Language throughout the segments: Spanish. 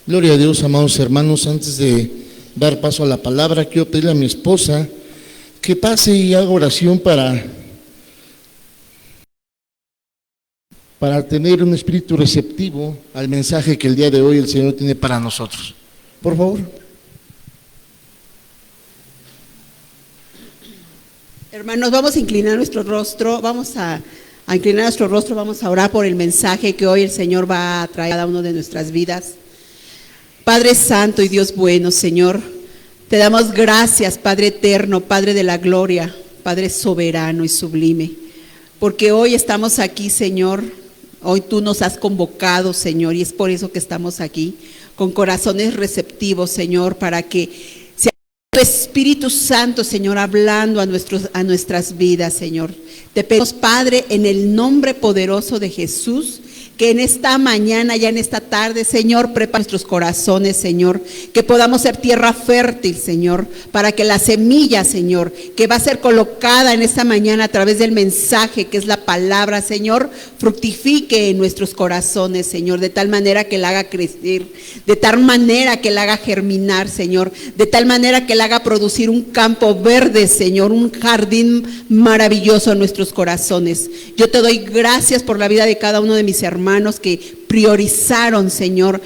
Gloria a Dios, amados hermanos. Antes de dar paso a la palabra, quiero pedirle a mi esposa que pase y haga oración para tener un espíritu receptivo al mensaje que el día de hoy el Señor tiene para nosotros. Por favor. Hermanos, vamos a inclinar nuestro rostro, vamos a orar por el mensaje que hoy el Señor va a traer a cada uno de nuestras vidas. Padre Santo y Dios bueno, Señor, te damos gracias, Padre eterno, Padre de la gloria, Padre soberano y sublime, porque hoy estamos aquí, Señor. Hoy tú nos has convocado, Señor, y es por eso que estamos aquí, con corazones receptivos, Señor, para que sea tu Espíritu Santo, Señor, hablando a nuestras vidas, Señor. Te pedimos, Padre, en el nombre poderoso de Jesús, que en esta mañana, ya en esta tarde, Señor, prepara nuestros corazones, Señor, que podamos ser tierra fértil, Señor, para que la semilla, Señor, que va a ser colocada en esta mañana a través del mensaje, que es la palabra, Señor, fructifique en nuestros corazones, Señor, de tal manera que la haga crecer, de tal manera que la haga germinar, Señor, de tal manera que la haga producir un campo verde, Señor, un jardín maravilloso en nuestros corazones. Yo te doy gracias por la vida de cada uno de mis hermanos que priorizaron, Señor,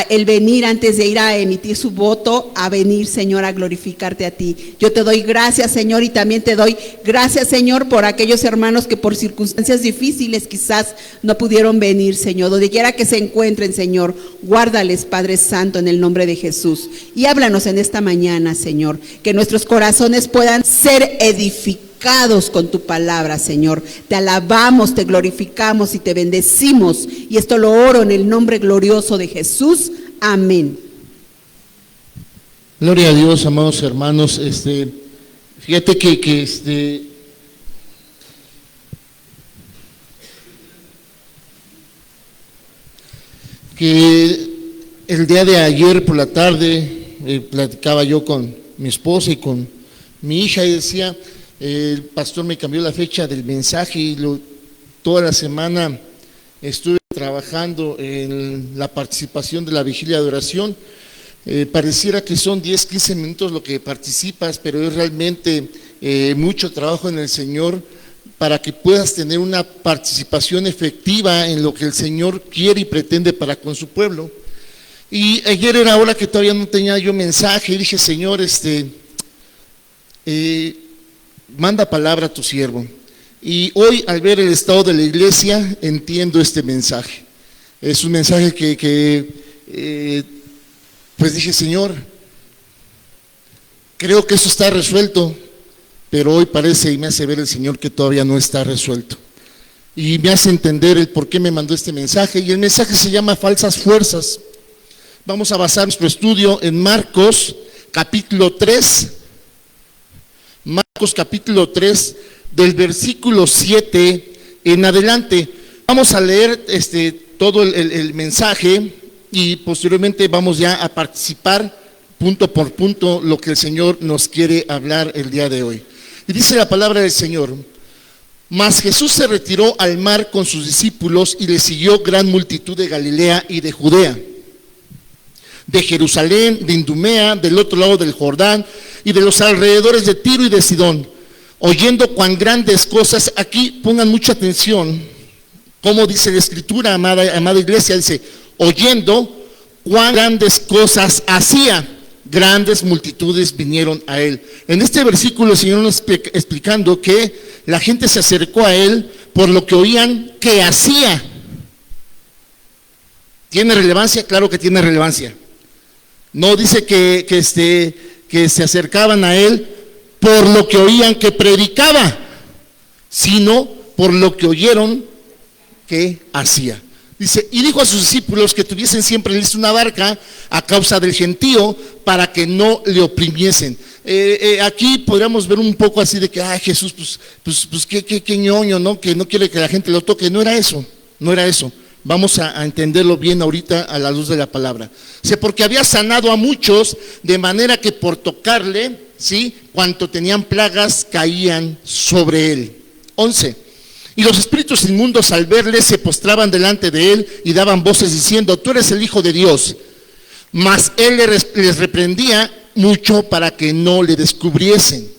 el venir antes de ir a emitir su voto, a venir, Señor, a glorificarte a ti. Yo te doy gracias, Señor, y también te doy gracias, Señor, por aquellos hermanos que por circunstancias difíciles quizás no pudieron venir, Señor. Donde quiera que se encuentren, Señor, guárdales, Padre Santo, en el nombre de Jesús. Y háblanos en esta mañana, Señor, que nuestros corazones puedan ser edificados con tu palabra, Señor. Te alabamos, te glorificamos y te bendecimos, y esto lo oro en el nombre glorioso de Jesús. Amén. Gloria a Dios, amados hermanos. Fíjate que el día de ayer por la tarde platicaba yo con mi esposa y con mi hija y decía, el pastor me cambió la fecha del mensaje y toda la semana estuve trabajando en la participación de la vigilia de oración. Pareciera que son 10, 15 minutos lo que participas, pero es realmente mucho trabajo en el Señor para que puedas tener una participación efectiva en lo que el Señor quiere y pretende para con su pueblo. Y ayer era hora que todavía no tenía yo mensaje y dije, Señor, manda palabra a tu siervo. Y hoy, al ver el estado de la iglesia, entiendo este mensaje. Es un mensaje pues dije, Señor, creo que eso está resuelto, pero hoy parece y me hace ver el Señor que todavía no está resuelto. Y me hace entender el por qué me mandó este mensaje. Y el mensaje se llama Falsas Fuerzas. Vamos a basar nuestro estudio en Marcos, capítulo 3. Marcos capítulo 3, del versículo 7 en adelante. Vamos a leer todo el mensaje y posteriormente vamos ya a participar punto por punto lo que el Señor nos quiere hablar el día de hoy. Y dice la palabra del Señor: Mas Jesús se retiró al mar con sus discípulos y le siguió gran multitud de Galilea y de Judea, de Jerusalén, de Idumea, del otro lado del Jordán y de los alrededores de Tiro y de Sidón, oyendo cuán grandes cosas. Aquí pongan mucha atención, como dice la Escritura, amada iglesia, dice, oyendo cuán grandes cosas hacía, grandes multitudes vinieron a él. En este versículo el Señor nos está explicando que la gente se acercó a él por lo que oían que hacía. ¿Tiene relevancia? Claro que tiene relevancia. No dice que se acercaban a él por lo que oían que predicaba, sino por lo que oyeron que hacía. Dice, y dijo a sus discípulos que tuviesen siempre lista una barca a causa del gentío, para que no le oprimiesen. Aquí podríamos ver un poco así de que, Jesús, pues qué ñoño, ¿no? Que no quiere que la gente lo toque. No era eso. Vamos a entenderlo bien ahorita a la luz de la palabra. Dice, porque había sanado a muchos, de manera que por tocarle, ¿sí?, cuanto tenían plagas caían sobre él. 11. Y los espíritus inmundos, al verle, se postraban delante de él y daban voces diciendo: tú eres el Hijo de Dios. Mas él les reprendía mucho para que no le descubriesen.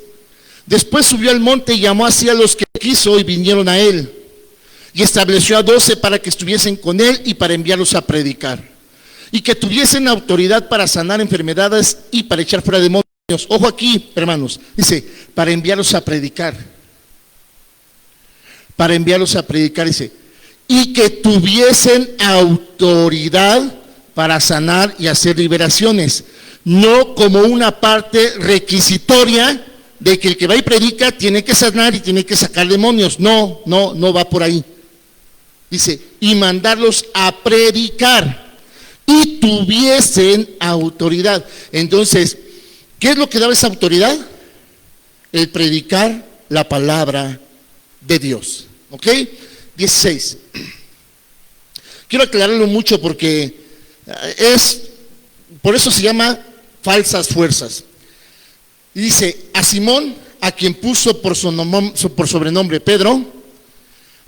Después subió al monte y llamó así a los que quiso y vinieron a él. Y estableció a 12 para que estuviesen con él y para enviarlos a predicar. Y que tuviesen autoridad para sanar enfermedades y para echar fuera demonios. Ojo aquí, hermanos. Dice, para enviarlos a predicar. Para enviarlos a predicar, dice. Y que tuviesen autoridad para sanar y hacer liberaciones. No como una parte requisitoria de que el que va y predica tiene que sanar y tiene que sacar demonios. No va por ahí. Dice, y mandarlos a predicar. Y tuviesen autoridad. Entonces, ¿qué es lo que daba esa autoridad? El predicar la palabra de Dios. ¿Ok? 16. Quiero aclararlo mucho porque por eso se llama falsas fuerzas. Y dice, a Simón, a quien puso por sobrenombre Pedro,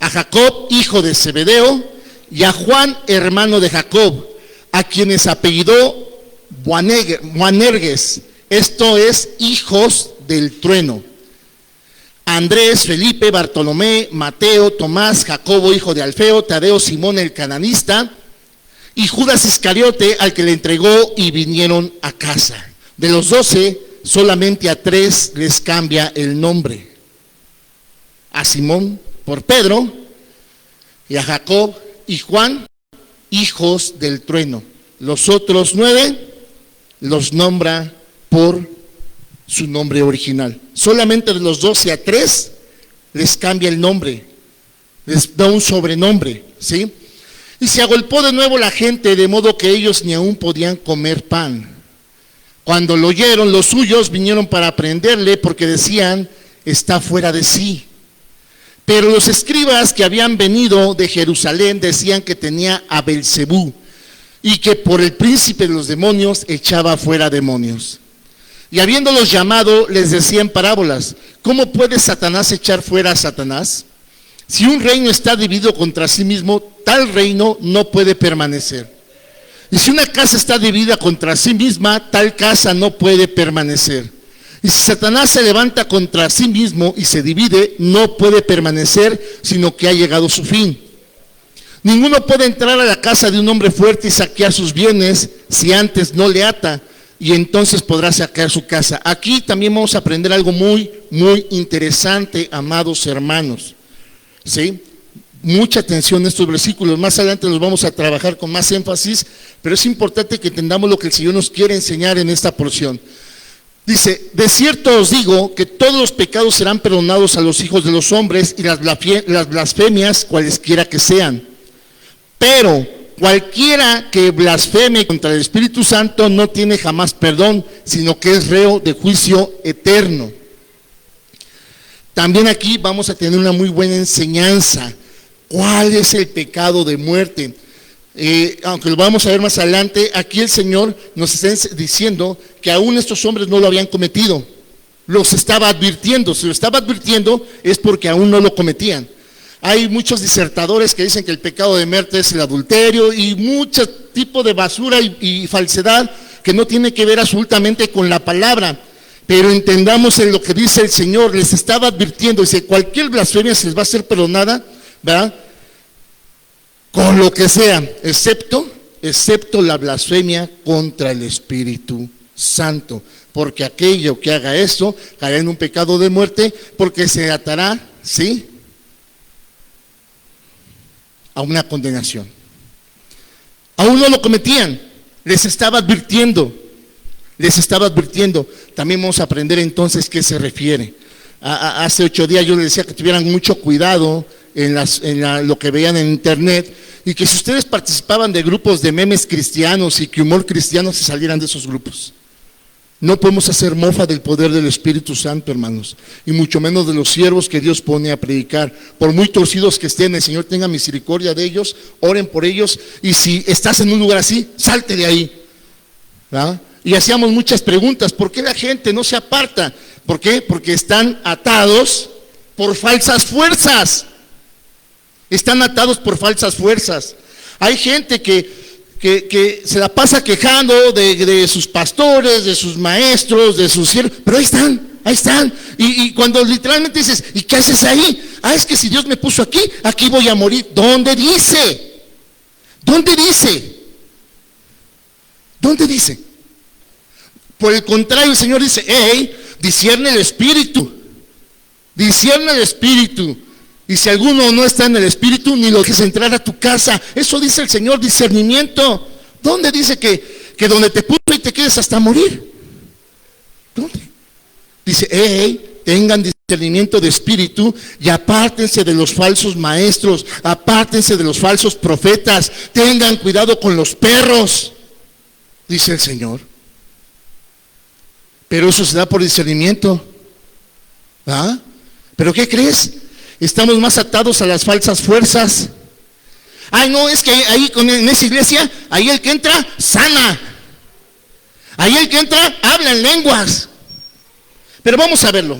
a Jacob, hijo de Zebedeo, y a Juan, hermano de Jacob, a quienes apellidó Boanerges, esto es, hijos del trueno. Andrés, Felipe, Bartolomé, Mateo, Tomás, Jacobo, hijo de Alfeo, Tadeo, Simón el cananista, y Judas Iscariote, al que le entregó, y vinieron a casa. De los 12, solamente a 3 les cambia el nombre. A Simón por Pedro, y a Jacob y Juan, hijos del trueno. Los otros 9 los nombra por su nombre original. Solamente de los 12 a 3 les cambia el nombre, les da un sobrenombre, ¿sí? Y se agolpó de nuevo la gente, de modo que ellos ni aún podían comer pan. Cuando lo oyeron, los suyos vinieron para prenderle, porque decían, está fuera de sí. Pero los escribas que habían venido de Jerusalén decían que tenía a Belcebú, y que por el príncipe de los demonios echaba fuera demonios. Y habiéndolos llamado, les decía en parábolas, ¿cómo puede Satanás echar fuera a Satanás? Si un reino está dividido contra sí mismo, tal reino no puede permanecer. Y si una casa está dividida contra sí misma, tal casa no puede permanecer. Y si Satanás se levanta contra sí mismo y se divide, no puede permanecer, sino que ha llegado su fin. Ninguno puede entrar a la casa de un hombre fuerte y saquear sus bienes si antes no le ata, y entonces podrá saquear su casa. Aquí también vamos a aprender algo muy, muy interesante, amados hermanos. ¿Sí? Mucha atención en estos versículos, más adelante los vamos a trabajar con más énfasis, pero es importante que entendamos lo que el Señor nos quiere enseñar en esta porción. Dice, de cierto os digo que todos los pecados serán perdonados a los hijos de los hombres y las blasfemias cualesquiera que sean. Pero cualquiera que blasfeme contra el Espíritu Santo no tiene jamás perdón, sino que es reo de juicio eterno. También aquí vamos a tener una muy buena enseñanza. ¿Cuál es el pecado de muerte? Aunque lo vamos a ver más adelante, aquí el Señor nos está diciendo que aún estos hombres no lo habían cometido. Los estaba advirtiendo. Si lo estaba advirtiendo es porque aún no lo cometían. Hay muchos disertadores que dicen que el pecado de muerte es el adulterio y mucho tipo de basura y falsedad que no tiene que ver absolutamente con la palabra. Pero entendamos en lo que dice el Señor. Les estaba advirtiendo, dice, cualquier blasfemia se les va a ser perdonada, ¿verdad? Con lo que sea, excepto la blasfemia contra el Espíritu Santo. Porque aquello que haga esto caerá en un pecado de muerte, porque se atará, ¿sí?, a una condenación. Aún no lo cometían, les estaba advirtiendo. También vamos a aprender entonces qué se refiere. Hace 8 días yo les decía que tuvieran mucho cuidado en lo que veían en internet, y que si ustedes participaban de grupos de memes cristianos y que humor cristiano, se salieran de esos grupos. No podemos hacer mofa del poder del Espíritu Santo, hermanos, y mucho menos de los siervos que Dios pone a predicar. Por muy torcidos que estén, el Señor tenga misericordia de ellos, oren por ellos, y si estás en un lugar así, salte de ahí, ¿verdad? Y hacíamos muchas preguntas. ¿Por qué la gente no se aparta? ¿Por qué? Porque están atados por falsas fuerzas. Están atados por falsas fuerzas. Hay gente que que se la pasa quejando de sus pastores, de sus maestros, de sus siervos, pero ahí están. Y cuando literalmente dices, ¿y qué haces ahí? Es que si Dios me puso aquí, aquí voy a morir. ¿Dónde dice? ¿Dónde dice? ¿Dónde dice? Por el contrario, el Señor dice, discierne el espíritu. Discierne el espíritu. Y si alguno no está en el espíritu, ni lo dejes entrar a tu casa. Eso dice el Señor, discernimiento. ¿Dónde dice que donde te puso y te quedes hasta morir? ¿Dónde? Dice, tengan discernimiento de espíritu y apártense de los falsos maestros, apártense de los falsos profetas, tengan cuidado con los perros, dice el Señor. Pero eso se da por discernimiento. ¿Pero qué crees? Estamos más atados a las falsas fuerzas. No, es que ahí en esa iglesia, ahí el que entra, sana. Ahí el que entra, habla en lenguas. Pero vamos a verlo.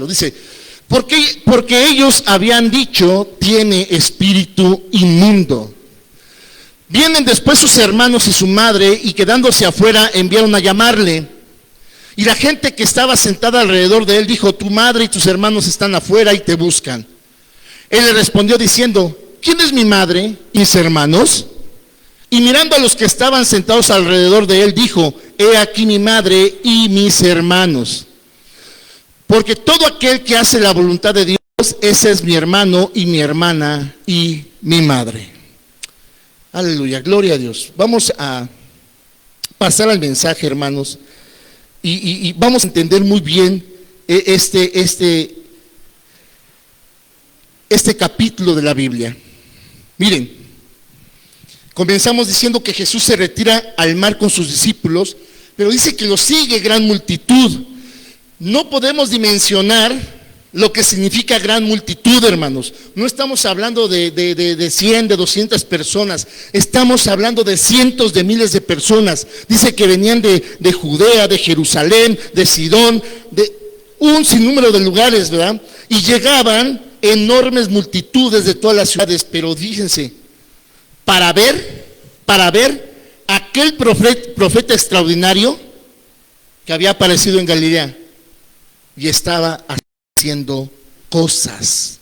Dice, porque ellos habían dicho, tiene espíritu inmundo. Vienen después sus hermanos y su madre, y quedándose afuera, enviaron a llamarle. Y la gente que estaba sentada alrededor de él dijo, tu madre y tus hermanos están afuera y te buscan. Él le respondió diciendo, ¿quién es mi madre y mis hermanos? Y mirando a los que estaban sentados alrededor de él, dijo, he aquí mi madre y mis hermanos. Porque todo aquel que hace la voluntad de Dios, ese es mi hermano y mi hermana y mi madre. Aleluya, gloria a Dios. Vamos a pasar al mensaje, hermanos, y vamos a entender muy bien este capítulo de la Biblia. Miren, comenzamos diciendo que Jesús se retira al mar con sus discípulos, pero dice que lo sigue gran multitud. No podemos dimensionar lo que significa gran multitud, hermanos. No estamos hablando de 100, de 200 personas. Estamos hablando de cientos de miles de personas. Dice que venían de Judea, de Jerusalén, de Sidón, de un sinnúmero de lugares, ¿verdad? Y llegaban enormes multitudes de todas las ciudades. Pero fíjense, para ver aquel profeta extraordinario que había aparecido en Galilea y estaba haciendo cosas.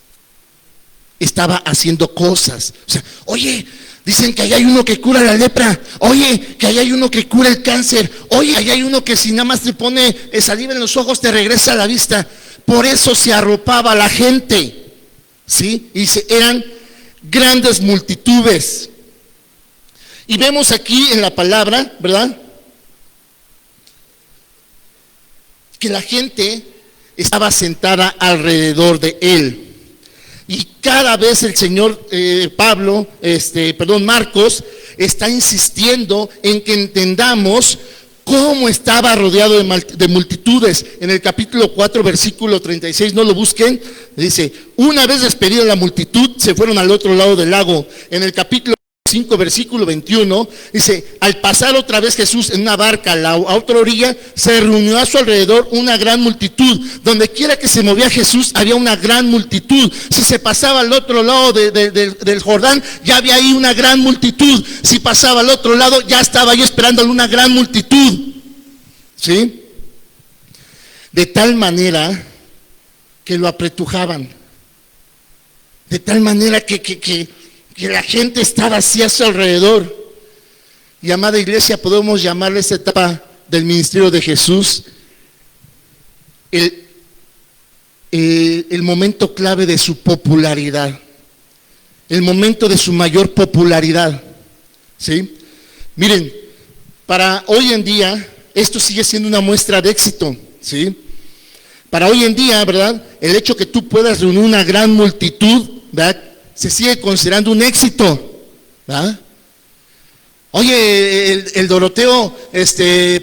O sea, oye, dicen que ahí hay uno que cura la lepra. Oye, que ahí hay uno que cura el cáncer. Oye, ahí hay uno que si nada más te pone saliva en los ojos te regresa la vista. Por eso se arropaba la gente. ¿Sí? Y eran grandes multitudes. Y vemos aquí en la palabra, ¿verdad? Que la gente estaba sentada alrededor de él. Y cada vez el Señor Marcos está insistiendo en que entendamos cómo estaba rodeado de multitudes. En el capítulo 4, versículo 36, no lo busquen, dice, una vez despedida la multitud, se fueron al otro lado del lago. En el capítulo 5, versículo 21, dice, al pasar otra vez Jesús en una barca a otra orilla, se reunió a su alrededor una gran multitud. Donde quiera que se movía Jesús, había una gran multitud. Si se pasaba al otro lado del Jordán, ya había ahí una gran multitud. Si pasaba al otro lado, ya estaba ahí esperándole una gran multitud. ¿Sí? De tal manera que lo apretujaban. De tal manera que la gente estaba así a su alrededor. Y amada iglesia, podemos llamarle esta etapa del ministerio de Jesús el momento clave de su popularidad, el momento de su mayor popularidad. ¿Sí? Miren, para hoy en día esto sigue siendo una muestra de éxito. ¿Sí? Para hoy en día, ¿verdad? El hecho que tú puedas reunir una gran multitud, ¿verdad?, se sigue considerando un éxito, ¿verdad? Oye, el Doroteo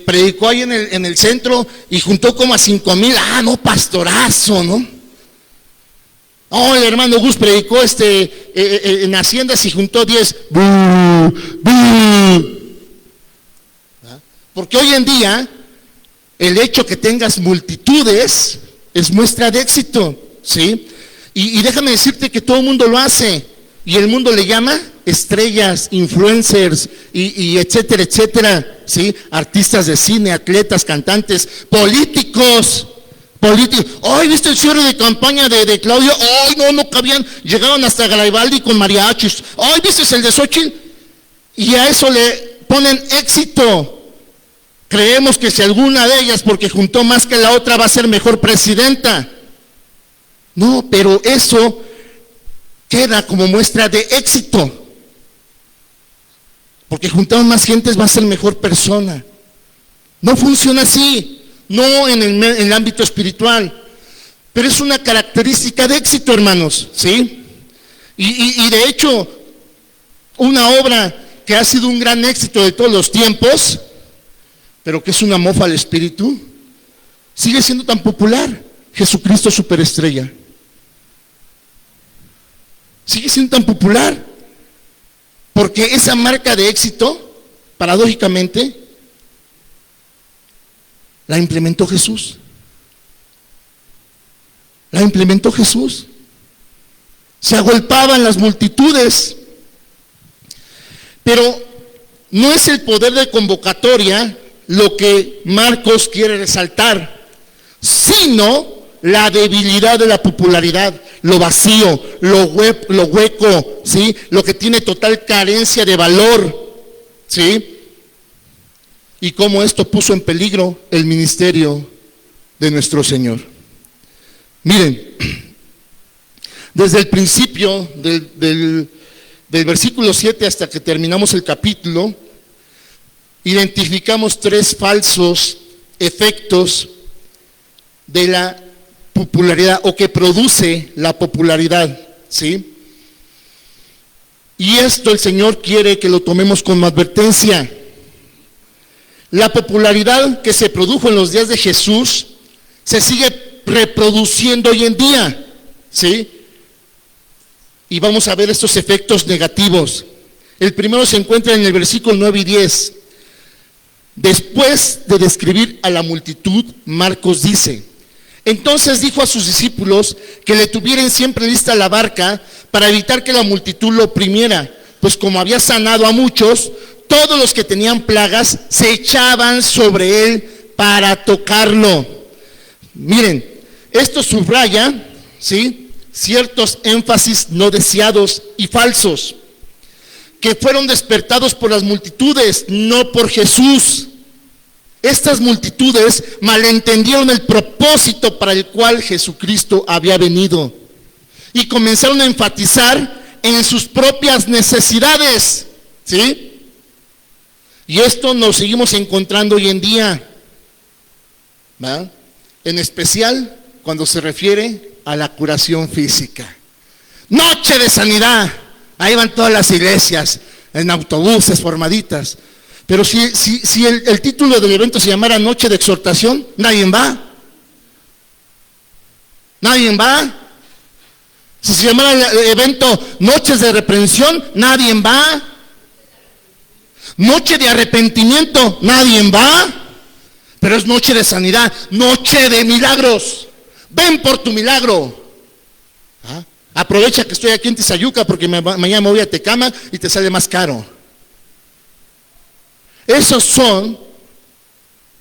predicó ahí en el centro y juntó como a 5,000. No, pastorazo, ¿no? El hermano Gus predicó en Haciendas y juntó 10. Porque hoy en día el hecho que tengas multitudes es muestra de éxito, ¿sí? Y déjame decirte que todo el mundo lo hace. ¿Y el mundo le llama? estrellas, influencers y etcétera, etcétera, ¿sí? Artistas de cine, atletas, cantantes, políticos. Ay, ¿viste el cierre de campaña de Claudio? Ay, no cabían, llegaron hasta Garibaldi con mariachis. Ay, ¿viste el de Xochitl? Y a eso le ponen éxito. Creemos que si alguna de ellas, porque juntó más que la otra, va a ser mejor presidenta. No, pero eso queda como muestra de éxito. Porque juntaron más gentes, va a ser mejor persona. No funciona así. No en el ámbito espiritual, pero es una característica de éxito, hermanos, ¿sí? Y de hecho, una obra que ha sido un gran éxito de todos los tiempos, pero que es una mofa al espíritu, sigue siendo tan popular. Jesucristo Superestrella. Sigue siendo tan popular, porque esa marca de éxito, paradójicamente, la implementó Jesús. La implementó Jesús. Se agolpaban las multitudes. Pero no es el poder de convocatoria lo que Marcos quiere resaltar, sino la debilidad de la popularidad, lo vacío, lo hueco, ¿sí? Lo que tiene total carencia de valor, ¿sí? Y cómo esto puso en peligro el ministerio de nuestro Señor. Miren, desde el principio del versículo 7 hasta que terminamos el capítulo, identificamos 3 falsos efectos de la popularidad, o que produce la popularidad, ¿sí? Y esto el Señor quiere que lo tomemos como advertencia. La popularidad que se produjo en los días de Jesús se sigue reproduciendo hoy en día, ¿sí? Y vamos a ver estos efectos negativos. El primero se encuentra en el versículo 9 y 10. Después de describir a la multitud, Marcos dice: entonces dijo a sus discípulos que le tuvieran siempre lista la barca para evitar que la multitud lo oprimiera, pues como había sanado a muchos, todos los que tenían plagas se echaban sobre él para tocarlo. Miren, esto subraya, ¿sí?, ciertos énfasis no deseados y falsos, que fueron despertados por las multitudes, no por Jesús. Estas multitudes malentendieron el propósito para el cual Jesucristo había venido y comenzaron a enfatizar en sus propias necesidades, ¿sí? Y esto nos seguimos encontrando hoy en día, ¿verdad? En especial cuando se refiere a la curación física. Noche de sanidad, ahí van todas las iglesias, en autobuses, formaditas. Pero si el título del evento se llamara Noche de Exhortación, nadie va. Nadie va. Si se llamara el evento Noches de Reprensión, nadie va. Noche de arrepentimiento, nadie va. Pero es noche de sanidad, noche de milagros. Ven por tu milagro. ¿Ah? Aprovecha que estoy aquí en Tizayuca porque mañana me voy a Tecama y te sale más caro. Esos son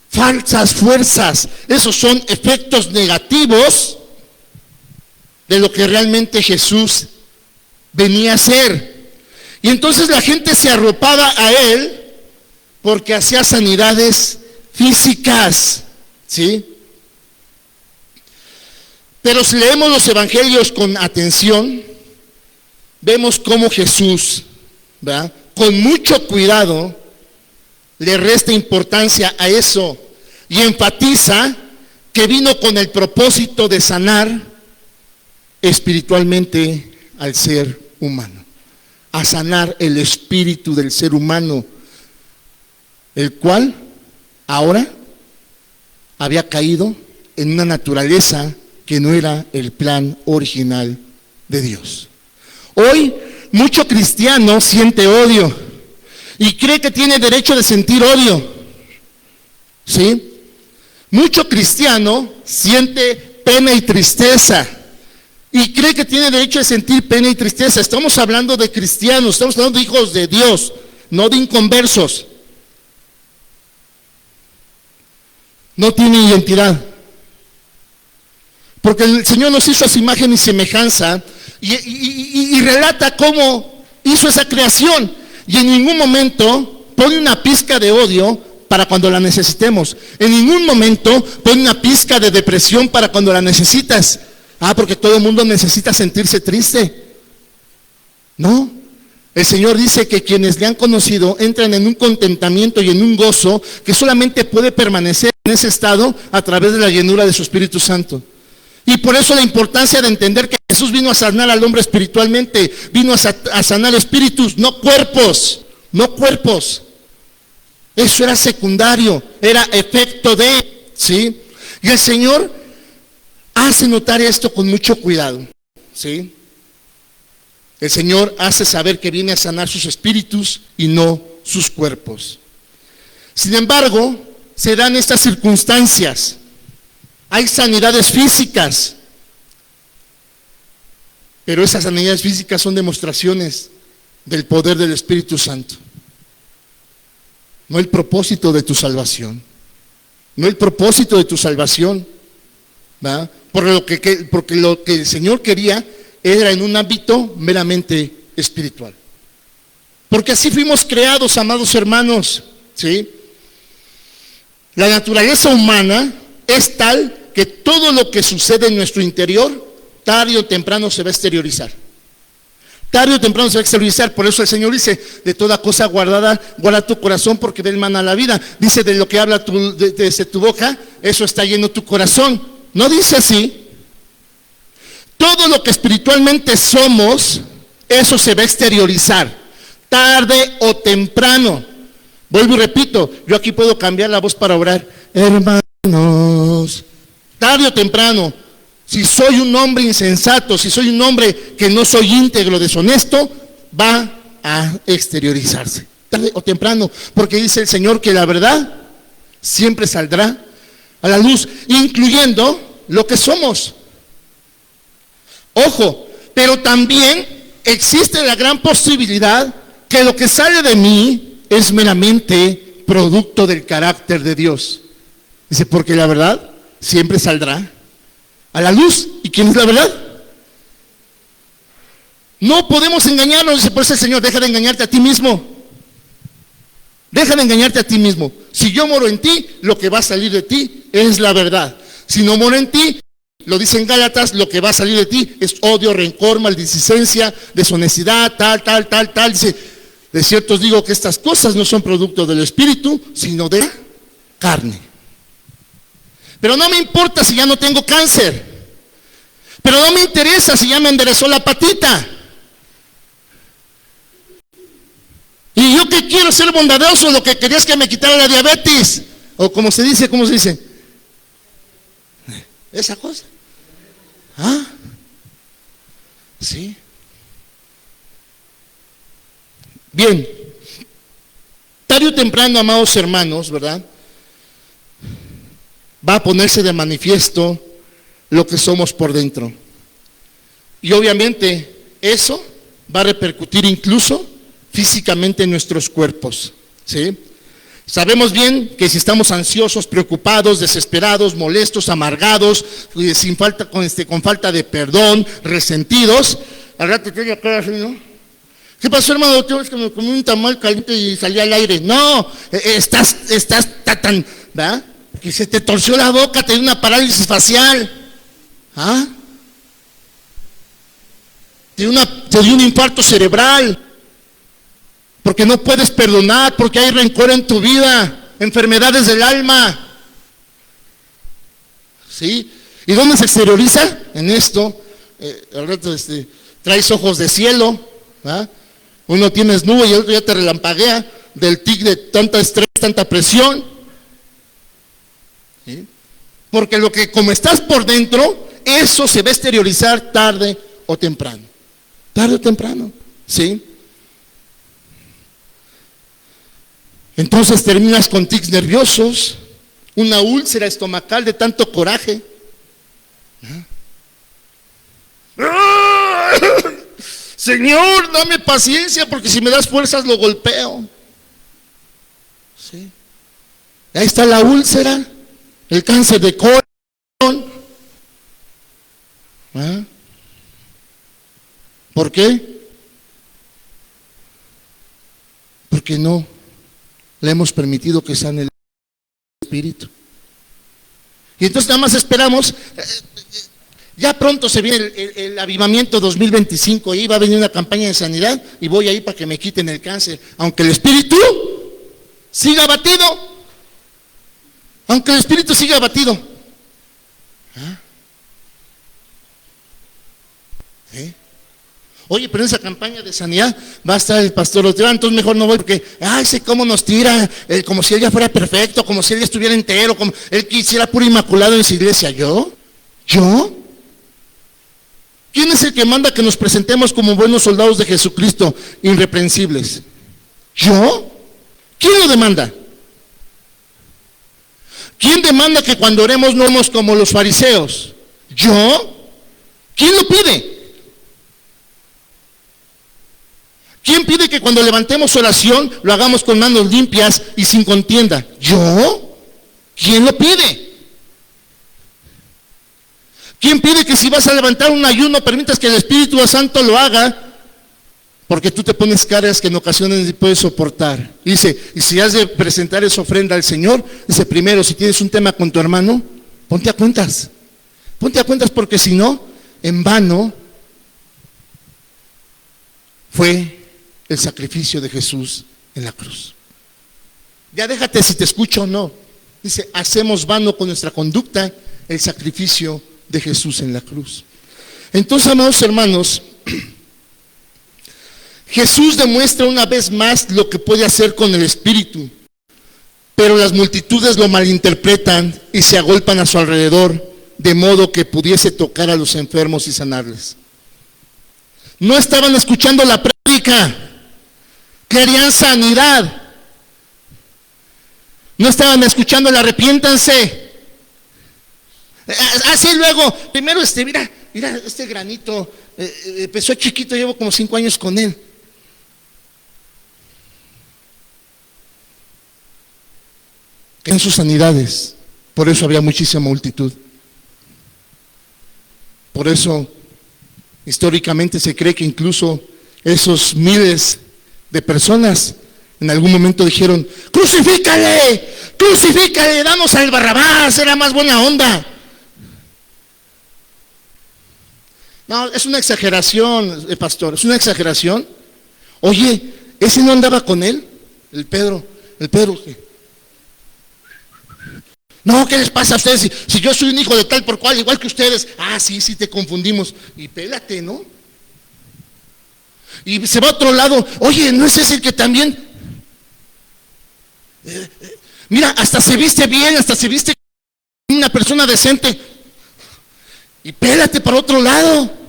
falsas fuerzas, esos son efectos negativos de lo que realmente Jesús venía a hacer. Y entonces la gente se arropaba a él porque hacía sanidades físicas, ¿sí? Pero si leemos los evangelios con atención, vemos cómo Jesús, ¿verdad?, con mucho cuidado le resta importancia a eso y enfatiza que vino con el propósito de sanar espiritualmente al ser humano, a sanar el espíritu del ser humano, el cual ahora había caído en una naturaleza que no era el plan original de Dios. Hoy mucho cristiano siente odio y cree que tiene derecho de sentir odio, ¿sí? Mucho cristiano siente pena y tristeza y cree que tiene derecho a sentir pena y tristeza. Estamos hablando de cristianos, estamos hablando de hijos de Dios, no de inconversos. No tiene identidad. Porque el Señor nos hizo a su imagen y semejanza y relata cómo hizo esa creación. Y en ningún momento pone una pizca de odio para cuando la necesitemos. En ningún momento pone una pizca de depresión para cuando la necesitas. Porque todo el mundo necesita sentirse triste. No. El Señor dice que quienes le han conocido entran en un contentamiento y en un gozo que solamente puede permanecer en ese estado a través de la llenura de su Espíritu Santo. Y por eso la importancia de entender que Jesús vino a sanar al hombre espiritualmente, vino a sanar espíritus, no cuerpos, no cuerpos. Eso era secundario, era efecto de, ¿sí? Y el Señor hace notar esto con mucho cuidado, ¿sí? El Señor hace saber que viene a sanar sus espíritus y no sus cuerpos. Sin embargo, se dan estas circunstancias. Hay sanidades físicas, pero esas sanidades físicas son demostraciones del poder del Espíritu Santo. No el propósito de tu salvación. No el propósito de tu salvación, ¿verdad? Porque lo que el Señor quería era en un ámbito meramente espiritual. Porque así fuimos creados, amados hermanos, ¿sí? La naturaleza humana es tal que todo lo que sucede en nuestro interior, tarde o temprano se va a exteriorizar. Tarde o temprano se va a exteriorizar. Por eso el Señor dice, de toda cosa guardada, guarda tu corazón, porque de él mana la vida. Dice, de lo que habla desde tu boca, eso está lleno tu corazón. No dice así. Todo lo que espiritualmente somos, eso se va a exteriorizar, tarde o temprano. Vuelvo y repito, yo aquí puedo cambiar la voz para orar. Hermanos, tarde o temprano, si soy un hombre insensato, si soy un hombre que no soy íntegro, deshonesto, va a exteriorizarse, tarde o temprano, porque dice el Señor que la verdad siempre saldrá a la luz, incluyendo lo que somos. Ojo, pero también existe la gran posibilidad que lo que sale de mí es meramente producto del carácter de Dios. Dice, porque la verdad siempre saldrá a la luz. ¿Y quién es la verdad? No podemos engañarnos, dice por eso el Señor, deja de engañarte a ti mismo. Deja de engañarte a ti mismo. Si yo moro en ti, lo que va a salir de ti es la verdad. Si no moro en ti, lo dice en Gálatas, lo que va a salir de ti es odio, rencor, maledicencia, deshonestidad, tal. Dice, de cierto os digo que estas cosas no son producto del Espíritu, sino de la carne. Pero no me importa si ya no tengo cáncer. Pero no me interesa si ya me enderezó la patita. Y yo que quiero ser bondadoso, lo que quería es que me quitara la diabetes. O ¿cómo se dice? Esa cosa. Sí. Bien. Tarde o temprano, amados hermanos, ¿verdad? Va a ponerse de manifiesto lo que somos por dentro. Y obviamente eso va a repercutir incluso físicamente en nuestros cuerpos, ¿sí? Sabemos bien que si estamos ansiosos, preocupados, desesperados, molestos, amargados, con falta de perdón, resentidos, al rato te acá así, ¿no? ¿Qué pasó, hermano? Es que me comí un tamal caliente y salí al aire. No, estás tan, ¿verdad? Que se te torció la boca, te dio una parálisis facial. Te dio un infarto cerebral. Porque no puedes perdonar, porque hay rencor en tu vida, enfermedades del alma. ¿Sí? ¿Y dónde se exterioriza? En esto. Al rato traes ojos de cielo, ¿verdad? Uno tienes nube y el otro ya te relampaguea del tic de tanta estrés, tanta presión. ¿Sí? Porque como estás por dentro, eso se va a exteriorizar tarde o temprano. Tarde o temprano, ¿sí? Entonces terminas con tics nerviosos, una úlcera estomacal de tanto coraje. Señor, dame paciencia porque si me das fuerzas lo golpeo. ¿Sí? Ahí está la úlcera, el cáncer de colon. ¿Ah? ¿Por qué? Porque no le hemos permitido que sane el espíritu. Y entonces nada más esperamos, ya pronto se viene el avivamiento 2025, y va a venir una campaña de sanidad y voy ahí para que me quiten el cáncer, aunque el espíritu siga abatido, aunque el espíritu siga abatido. ¿Ah? ¿Sí? Oye, pero en esa campaña de sanidad va a estar el pastor Otero, entonces mejor no voy porque, ay, sé cómo nos tira, como si él ya fuera perfecto, como si él ya estuviera entero, como él quisiera puro inmaculado en su iglesia. ¿Yo? ¿Quién es el que manda que nos presentemos como buenos soldados de Jesucristo, irreprensibles? ¿Yo? ¿Quién lo demanda? ¿Quién demanda que cuando oremos no oremos como los fariseos? ¿Yo? ¿Quién lo pide? ¿Quién pide que cuando levantemos oración lo hagamos con manos limpias y sin contienda? ¿Yo? ¿Quién lo pide? ¿Quién pide que si vas a levantar un ayuno permitas que el Espíritu Santo lo haga? Porque tú te pones caras que en ocasiones no puedes soportar. Dice, y si has de presentar esa ofrenda al Señor, dice, primero, si tienes un tema con tu hermano, ponte a cuentas. Ponte a cuentas porque si no, en vano fue el sacrificio de Jesús en la cruz. Ya déjate si te escucho o no. Dice, hacemos vano con nuestra conducta el sacrificio de Jesús en la cruz. Entonces, amados hermanos, Jesús demuestra una vez más lo que puede hacer con el Espíritu, pero las multitudes lo malinterpretan y se agolpan a su alrededor, de modo que pudiese tocar a los enfermos y sanarles. No estaban escuchando la prédica, querían sanidad. No estaban escuchando el arrepiéntanse. Así luego, primero mira este granito, empezó chiquito, llevo como 5 años con él. En sus sanidades, por eso había muchísima multitud. Por eso, históricamente se cree que incluso esos miles de personas en algún momento dijeron, crucifícale, danos al Barrabás, era más buena onda. No, es una exageración, pastor, es una exageración. Oye, ¿ese no andaba con él? El Pedro. No, ¿qué les pasa a ustedes? Si yo soy un hijo de tal por cual, igual que ustedes. Ah, sí, te confundimos. Y pélate, ¿no? Y se va a otro lado. Oye, ¿no es ese el que también? Mira, hasta se viste bien, hasta se viste como una persona decente. Y pélate para otro lado.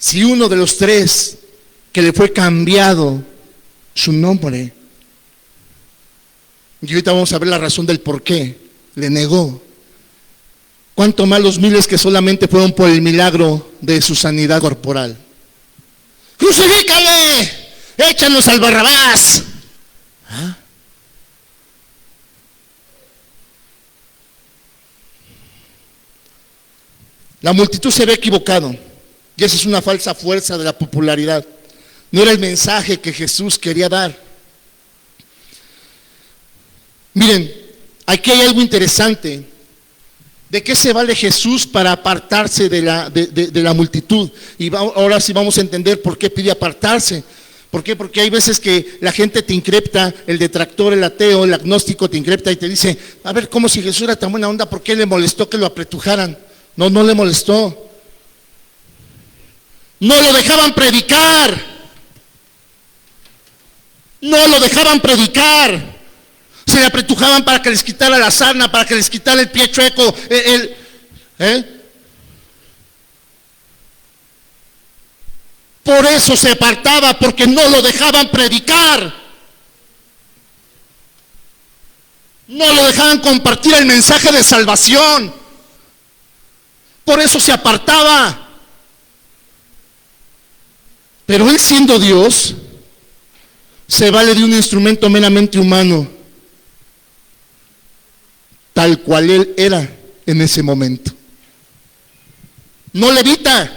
Si uno de los 3 que le fue cambiado su nombre, y ahorita vamos a ver la razón del por qué le negó, cuánto más los miles que solamente fueron por el milagro de su sanidad corporal. ¡Crucifícale! ¡Échanos al Barrabás! ¿Ah? La multitud se ve equivocado, y esa es una falsa fuerza de la popularidad. No era el mensaje que Jesús quería dar. Miren, aquí hay algo interesante. ¿De qué se vale Jesús para apartarse de la multitud? Y ahora sí vamos a entender por qué pide apartarse. ¿Por qué? Porque hay veces que la gente te increpta, el detractor, el ateo, el agnóstico te increpta y te dice, a ver, ¿cómo si Jesús era tan buena onda? ¿Por qué le molestó que lo apretujaran? No le molestó. No lo dejaban predicar. Se le apretujaban para que les quitara la sarna, para que les quitara el pie chueco. Por eso se apartaba, porque no lo dejaban predicar. No lo dejaban compartir el mensaje de salvación. Por eso se apartaba. Pero Él, siendo Dios, se vale de un instrumento meramente humano, tal cual Él era en ese momento. No levita,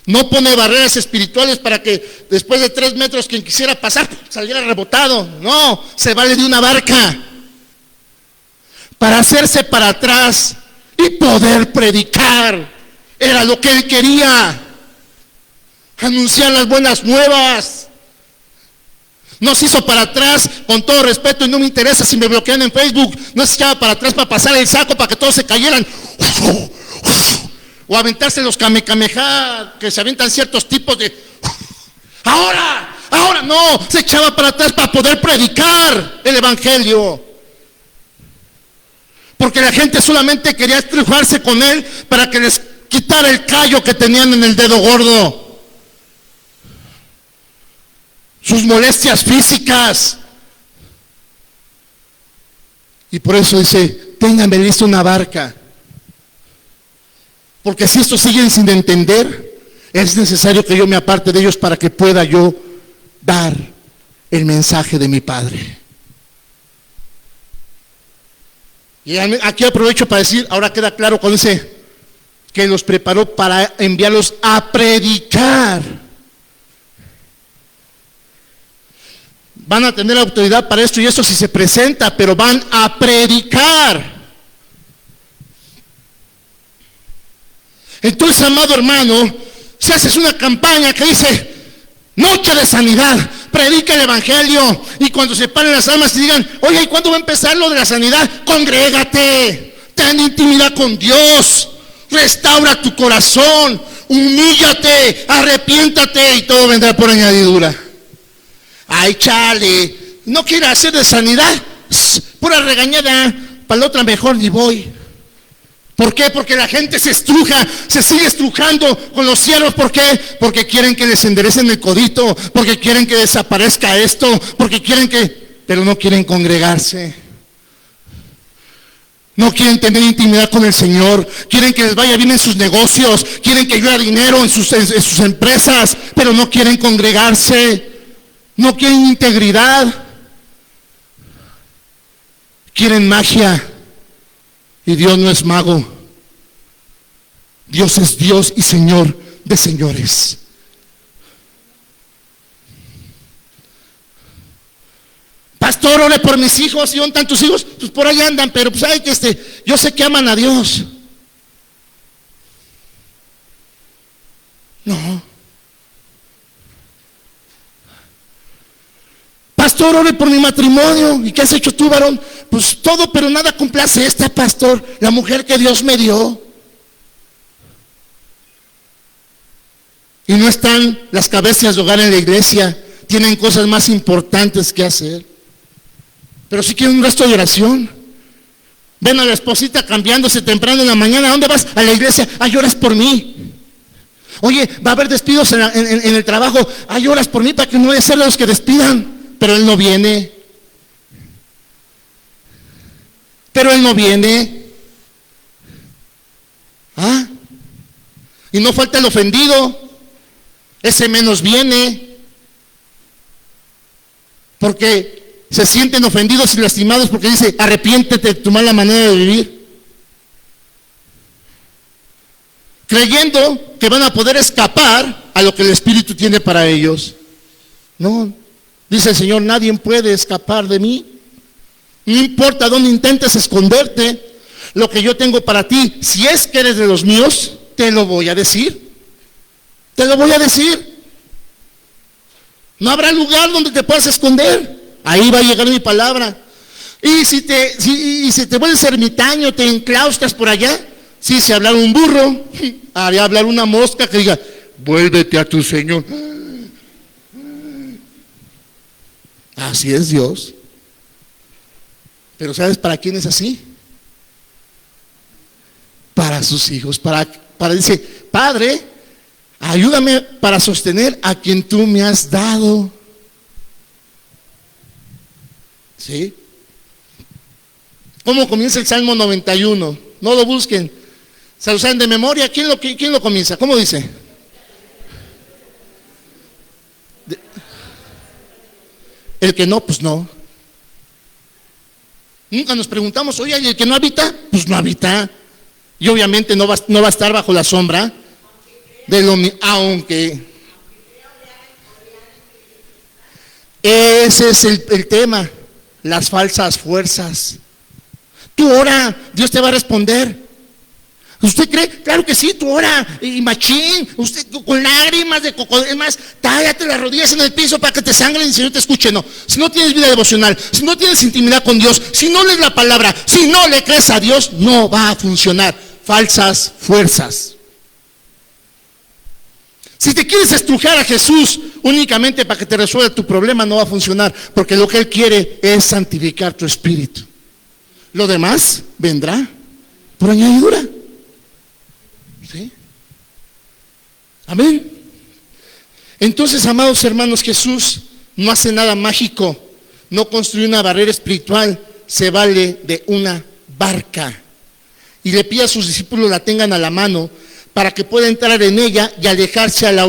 no pone barreras espirituales para que después de 3 metros quien quisiera pasar saliera rebotado. No, se vale de una barca para hacerse para atrás y poder predicar. Era lo que Él quería, anunciar las buenas nuevas. No se hizo para atrás, con todo respeto, y no me interesa si me bloquean en Facebook. No se echaba para atrás para pasar el saco para que todos se cayeran, o aventarse los kamehameha que se avientan ciertos tipos de ahora no, se echaba para atrás para poder predicar el evangelio, porque la gente solamente quería estrujarse con Él para que les quitara el callo que tenían en el dedo gordo, sus molestias físicas. Y por eso dice: ténganme listo una barca, porque si estos siguen sin entender, es necesario que yo me aparte de ellos para que pueda yo dar el mensaje de mi Padre. Y aquí aprovecho para decir, ahora queda claro cuando dice que los preparó para enviarlos a predicar. Van a tener autoridad para esto y esto si se presenta, pero van a predicar. Entonces, amado hermano, si haces una campaña que dice noche de sanidad, predica el evangelio, y cuando se paren las almas y digan: oye, ¿y cuándo va a empezar lo de la sanidad? Congrégate, ten intimidad con Dios, restaura tu corazón, humíllate, arrepiéntate y todo vendrá por añadidura. Ay, chale, no quiere hacer de sanidad, pura regañada, para la otra mejor ni voy. ¿Por qué? Porque la gente se estruja, se sigue estrujando con los cielos. ¿Por qué? Porque quieren que les enderecen el codito, porque quieren que desaparezca esto, porque quieren que, pero no quieren congregarse. No quieren tener intimidad con el Señor, quieren que les vaya bien en sus negocios, quieren que llueva dinero en sus empresas, pero no quieren congregarse, no quieren integridad, quieren magia. Y Dios no es mago, Dios es Dios y Señor de señores. Pastor, ore por mis hijos. ¿Y dónde están tus hijos? Pues por ahí andan, pero pues hay que yo sé que aman a Dios. No. Pastor, ore por mi matrimonio. ¿Y qué has hecho tú, varón? Pues todo, pero nada complace esta, pastor, la mujer que Dios me dio. Y no están las cabezas de hogar en la iglesia, tienen cosas más importantes que hacer. Pero si quieren un resto de oración, ven a la esposita cambiándose temprano en la mañana. ¿A dónde vas? A la iglesia. Ay, oras por mí. Oye, va a haber despidos en el trabajo. Ay, oras por mí para que no vaya a ser de los que despidan. Pero él no viene. Pero él no viene. ¿Ah? Y no falta el ofendido. Ese menos viene. Porque se sienten ofendidos y lastimados porque dice: arrepiéntete de tu mala manera de vivir. Creyendo que van a poder escapar a lo que el Espíritu tiene para ellos. No, dice el Señor: nadie puede escapar de mí. No importa dónde intentes esconderte, lo que yo tengo para ti, si es que eres de los míos, te lo voy a decir. Te lo voy a decir. No habrá lugar donde te puedas esconder. Ahí va a llegar mi palabra. Y si te vuelves ermitaño, te enclaustras por allá, si se hablar un burro, haré hablar una mosca que diga: vuélvete a tu Señor. Así es Dios. Pero ¿sabes para quién es así? Para sus hijos. Para dice: Padre, ayúdame para sostener a quien tú me has dado. ¿Sí? ¿Cómo comienza el Salmo 91? No lo busquen. ¿Se lo saben de memoria? ¿Quién lo comienza? ¿Cómo dice? El que no, pues no. Nunca nos preguntamos, oye, ¿y el que no habita? Pues no habita. Y obviamente no va a estar bajo la sombra de lo aunque. Ese es el tema, las falsas fuerzas. Tú ora, Dios te va a responder. ¿Usted cree? Claro que sí, tú ora, y machín, usted con lágrimas de cocodrilo, es más, tállate las rodillas en el piso para que te sangren y el Señor te escuche. No, si no tienes vida devocional, si no tienes intimidad con Dios, si no lees la palabra, si no le crees a Dios, no va a funcionar. Falsas fuerzas. Si te quieres estrujar a Jesús únicamente para que te resuelva tu problema, no va a funcionar, porque lo que Él quiere es santificar tu espíritu. Lo demás vendrá por añadidura. ¿Sí? Amén. Entonces, amados hermanos, Jesús no hace nada mágico, no construye una barrera espiritual, se vale de una barca y le pide a sus discípulos la tengan a la mano para que pueda entrar en ella y alejarse de la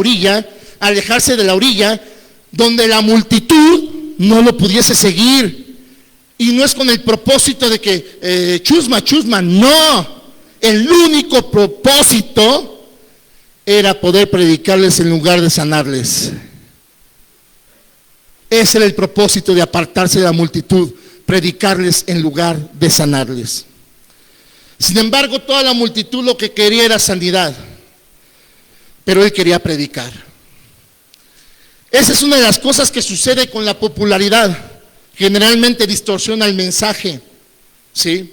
orilla donde la multitud no lo pudiese seguir. Y no es con el propósito de que chusma, no. El único propósito era poder predicarles en lugar de sanarles. Ese era el propósito de apartarse de la multitud, predicarles en lugar de sanarles. Sin embargo, toda la multitud lo que quería era sanidad, pero Él quería predicar. Esa es una de las cosas que sucede con la popularidad. Generalmente distorsiona el mensaje, ¿sí?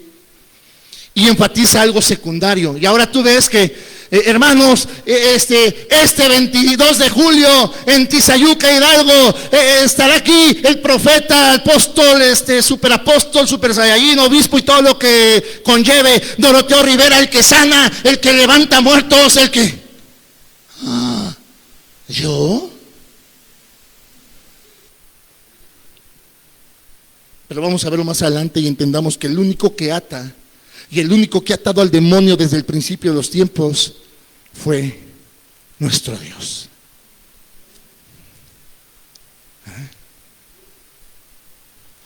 Y enfatiza algo secundario. Y ahora tú ves que, hermanos, este 22 de julio en Tizayuca, Hidalgo, estará aquí el profeta, apóstol, superapóstol, super saiyajin, obispo y todo lo que conlleve, Doroteo Rivera, el que sana, el que levanta muertos, el que... ¿yo? Pero vamos a verlo más adelante y entendamos que el único que ata y el único que ha atado al demonio desde el principio de los tiempos fue nuestro Dios.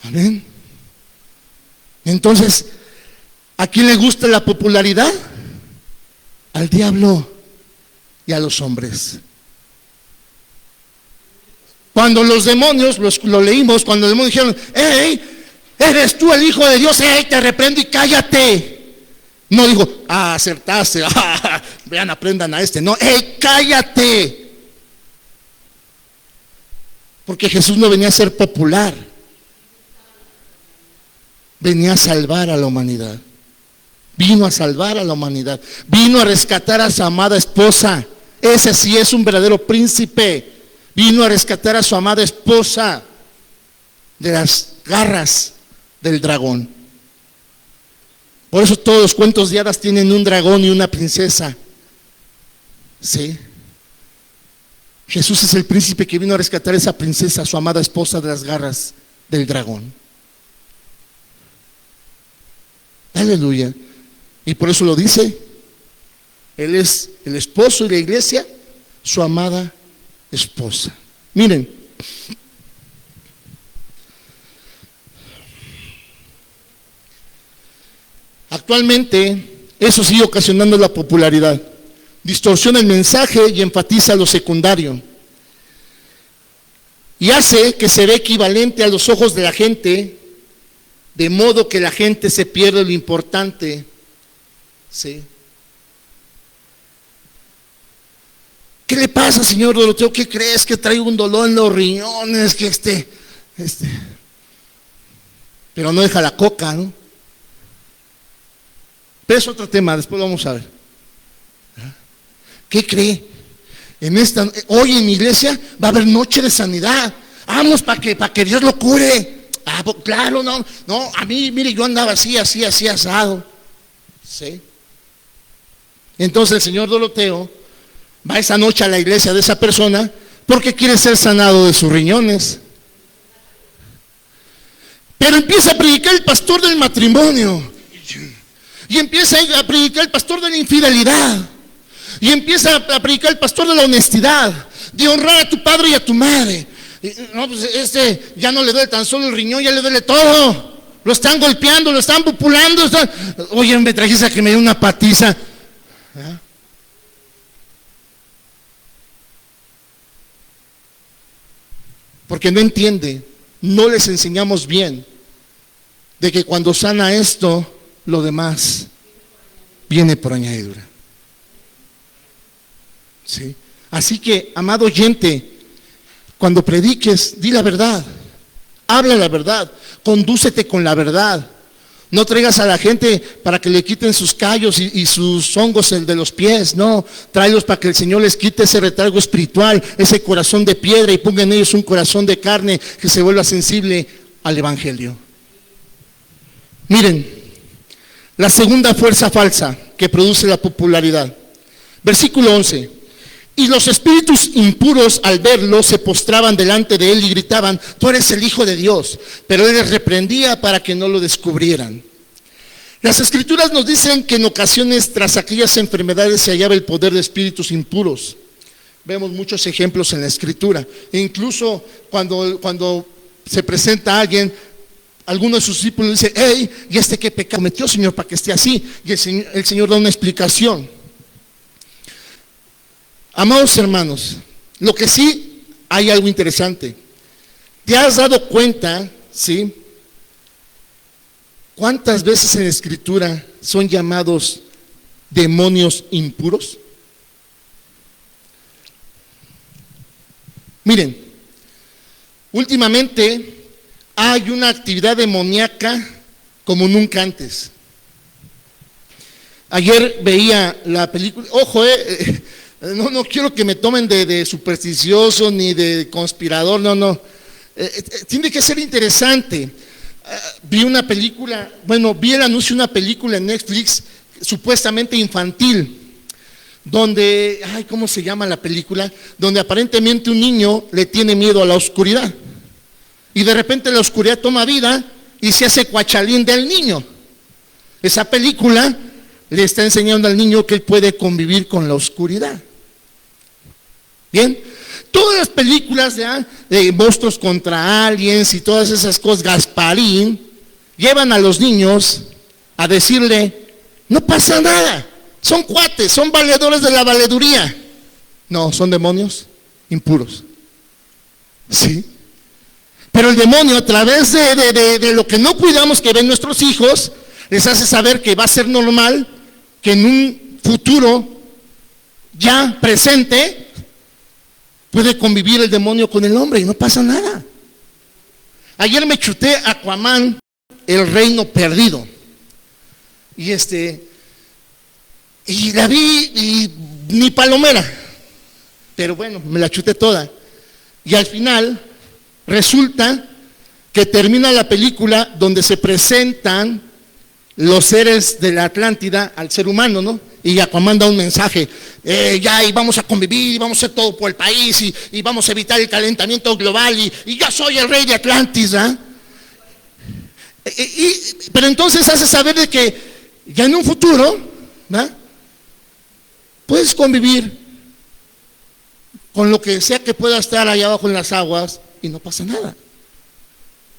Amén. Entonces, ¿a quién le gusta la popularidad? Al diablo y a los hombres. Cuando los demonios, lo leímos, cuando los demonios dijeron, ¡hey! ¿Eres tú el Hijo de Dios? ¡Hey! Te reprendo y cállate. No digo, acertaste, vean, aprendan a este. No, ¡hey! Cállate. Porque Jesús no venía a ser popular, venía a salvar a la humanidad. Vino a salvar a la humanidad. Vino a rescatar a su amada esposa. Ese sí es un verdadero príncipe. Vino a rescatar a su amada esposa de las garras del dragón. Por eso todos los cuentos de hadas tienen un dragón y una princesa. ¿Sí? Jesús es el príncipe que vino a rescatar a esa princesa, a su amada esposa, de las garras del dragón. Aleluya. Y por eso lo dice. Él es el esposo y la iglesia, su amada esposa. Miren, actualmente eso sigue ocasionando la popularidad, distorsiona el mensaje y enfatiza lo secundario y hace que se vea equivalente a los ojos de la gente, de modo que la gente se pierde lo importante. ¿Sí? ¿Qué le pasa, señor Doroteo? ¿Qué crees? Que traigo un dolor en los riñones, que pero no deja la coca, ¿no? Pero es otro tema, después lo vamos a ver. ¿Qué cree? Hoy en mi iglesia va a haber noche de sanidad. Vamos para que Dios lo cure. Pues, claro, no, a mí, mire, yo andaba así asado. ¿Sí? Entonces el señor Doroteo va esa noche a la iglesia de esa persona porque quiere ser sanado de sus riñones. Pero empieza a predicar el pastor del matrimonio. Y empieza a predicar el pastor de la infidelidad. Y empieza a predicar el pastor de la honestidad, de honrar a tu padre y a tu madre. No, pues ya no le duele tan solo el riñón, ya le duele todo. Lo están golpeando, lo están pupulando. Oye, me trajiste a que me dé una patiza. ¿Ah? Porque no entiende, no les enseñamos bien de que cuando sana esto, lo demás viene por añadidura. ¿Sí? Así que, amado oyente, cuando prediques, di la verdad, habla la verdad, condúcete con la verdad. No traigas a la gente para que le quiten sus callos y sus hongos de los pies, no, tráelos para que el Señor les quite ese retardo espiritual, ese corazón de piedra y ponga en ellos un corazón de carne que se vuelva sensible al Evangelio. Miren, la segunda fuerza falsa que produce la popularidad. Versículo 11. Y los espíritus impuros al verlo se postraban delante de él y gritaban: tú eres el Hijo de Dios. Pero él les reprendía para que no lo descubrieran. Las Escrituras nos dicen que en ocasiones tras aquellas enfermedades se hallaba el poder de espíritus impuros. Vemos muchos ejemplos en la Escritura. E incluso cuando se presenta a alguien, alguno de sus discípulos dice: hey, ¿y este qué pecado cometió, Señor, para que esté así? Y el Señor da una explicación. Amados hermanos, lo que sí hay algo interesante. ¿Te has dado cuenta, sí, cuántas veces en la Escritura son llamados demonios impuros? Miren, últimamente hay una actividad demoníaca como nunca antes. Ayer veía la película, ojo, no quiero que me tomen de supersticioso ni de conspirador, no. Tiene que ser interesante. Vi una película, vi el anuncio de una película en Netflix supuestamente infantil, donde, ¿cómo se llama la película? Donde aparentemente un niño le tiene miedo a la oscuridad. Y de repente la oscuridad toma vida y se hace cuachalín del niño. Esa película le está enseñando al niño que él puede convivir con la oscuridad. Bien, todas las películas de monstruos contra aliens y todas esas cosas, Gasparín, llevan a los niños a decirle: no pasa nada, son cuates, son valedores de la valeduría. No, son demonios impuros. Sí. Pero el demonio, a través de lo que no cuidamos que ven nuestros hijos, les hace saber que va a ser normal que en un futuro ya presente puede convivir el demonio con el hombre y no pasa nada. Ayer me chuté Aquaman, el reino perdido. Y la vi y ni palomera. Pero bueno, me la chuté toda. Y al final resulta que termina la película donde se presentan los seres de la Atlántida al ser humano, ¿no? Y Aquaman da un mensaje: y vamos a convivir, y vamos a hacer todo por el país, y vamos a evitar el calentamiento global, y yo soy el rey de Atlantis, ¿ah? Pero entonces hace saber de que ya en un futuro, ¿verdad?, puedes convivir con lo que sea que pueda estar allá abajo en las aguas y no pasa nada,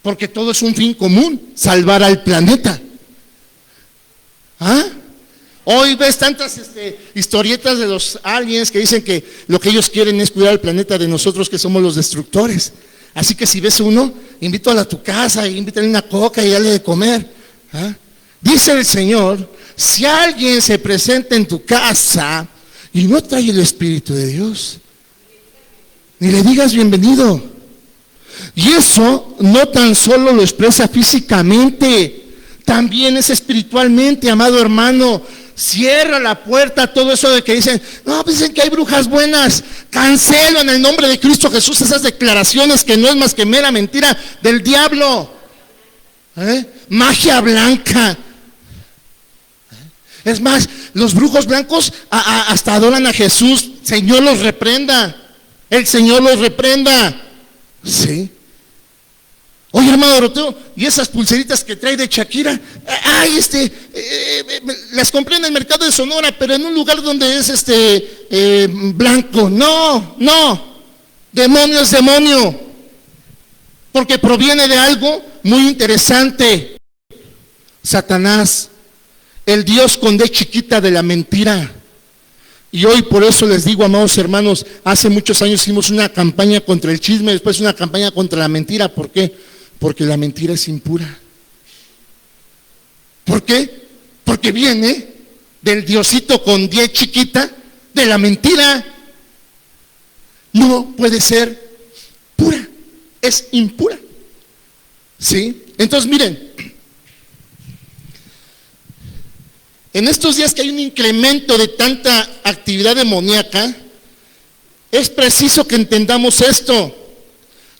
porque todo es un fin común: salvar al planeta. ¿Ah? Hoy ves tantas historietas de los aliens que dicen que lo que ellos quieren es cuidar al planeta de nosotros, que somos los destructores. Así que si ves uno, invítalo a tu casa, invítale una coca y dale de comer. ¿Ah? Dice el Señor: si alguien se presenta en tu casa y no trae el Espíritu de Dios, ni le digas bienvenido. Y eso no tan solo lo expresa físicamente, también es espiritualmente, amado hermano. Cierra la puerta a todo eso de que dicen: no, dicen que hay brujas buenas. Cancelo en el nombre de Cristo Jesús esas declaraciones, que no es más que mera mentira del diablo. Magia blanca. Es más, los brujos blancos hasta adoran a Jesús. Señor los reprenda. El Señor los reprenda. Sí. Oye, hermano Doroteo, ¿y esas pulseritas que trae de Shakira? Las compré en el mercado de Sonora, pero en un lugar donde es blanco. No, demonio es demonio. porque proviene de algo muy interesante. Satanás, el Dios con D chiquita de la mentira. Y hoy por eso les digo, amados hermanos, hace muchos años hicimos una campaña contra el chisme, después una campaña contra la mentira. ¿Por qué? Porque la mentira es impura. ¿Por qué? Porque viene del Diosito con D chiquita de la mentira. No puede ser pura, es impura. ¿Sí? Entonces miren, en estos días que hay un incremento de tanta actividad demoníaca, es preciso que entendamos esto,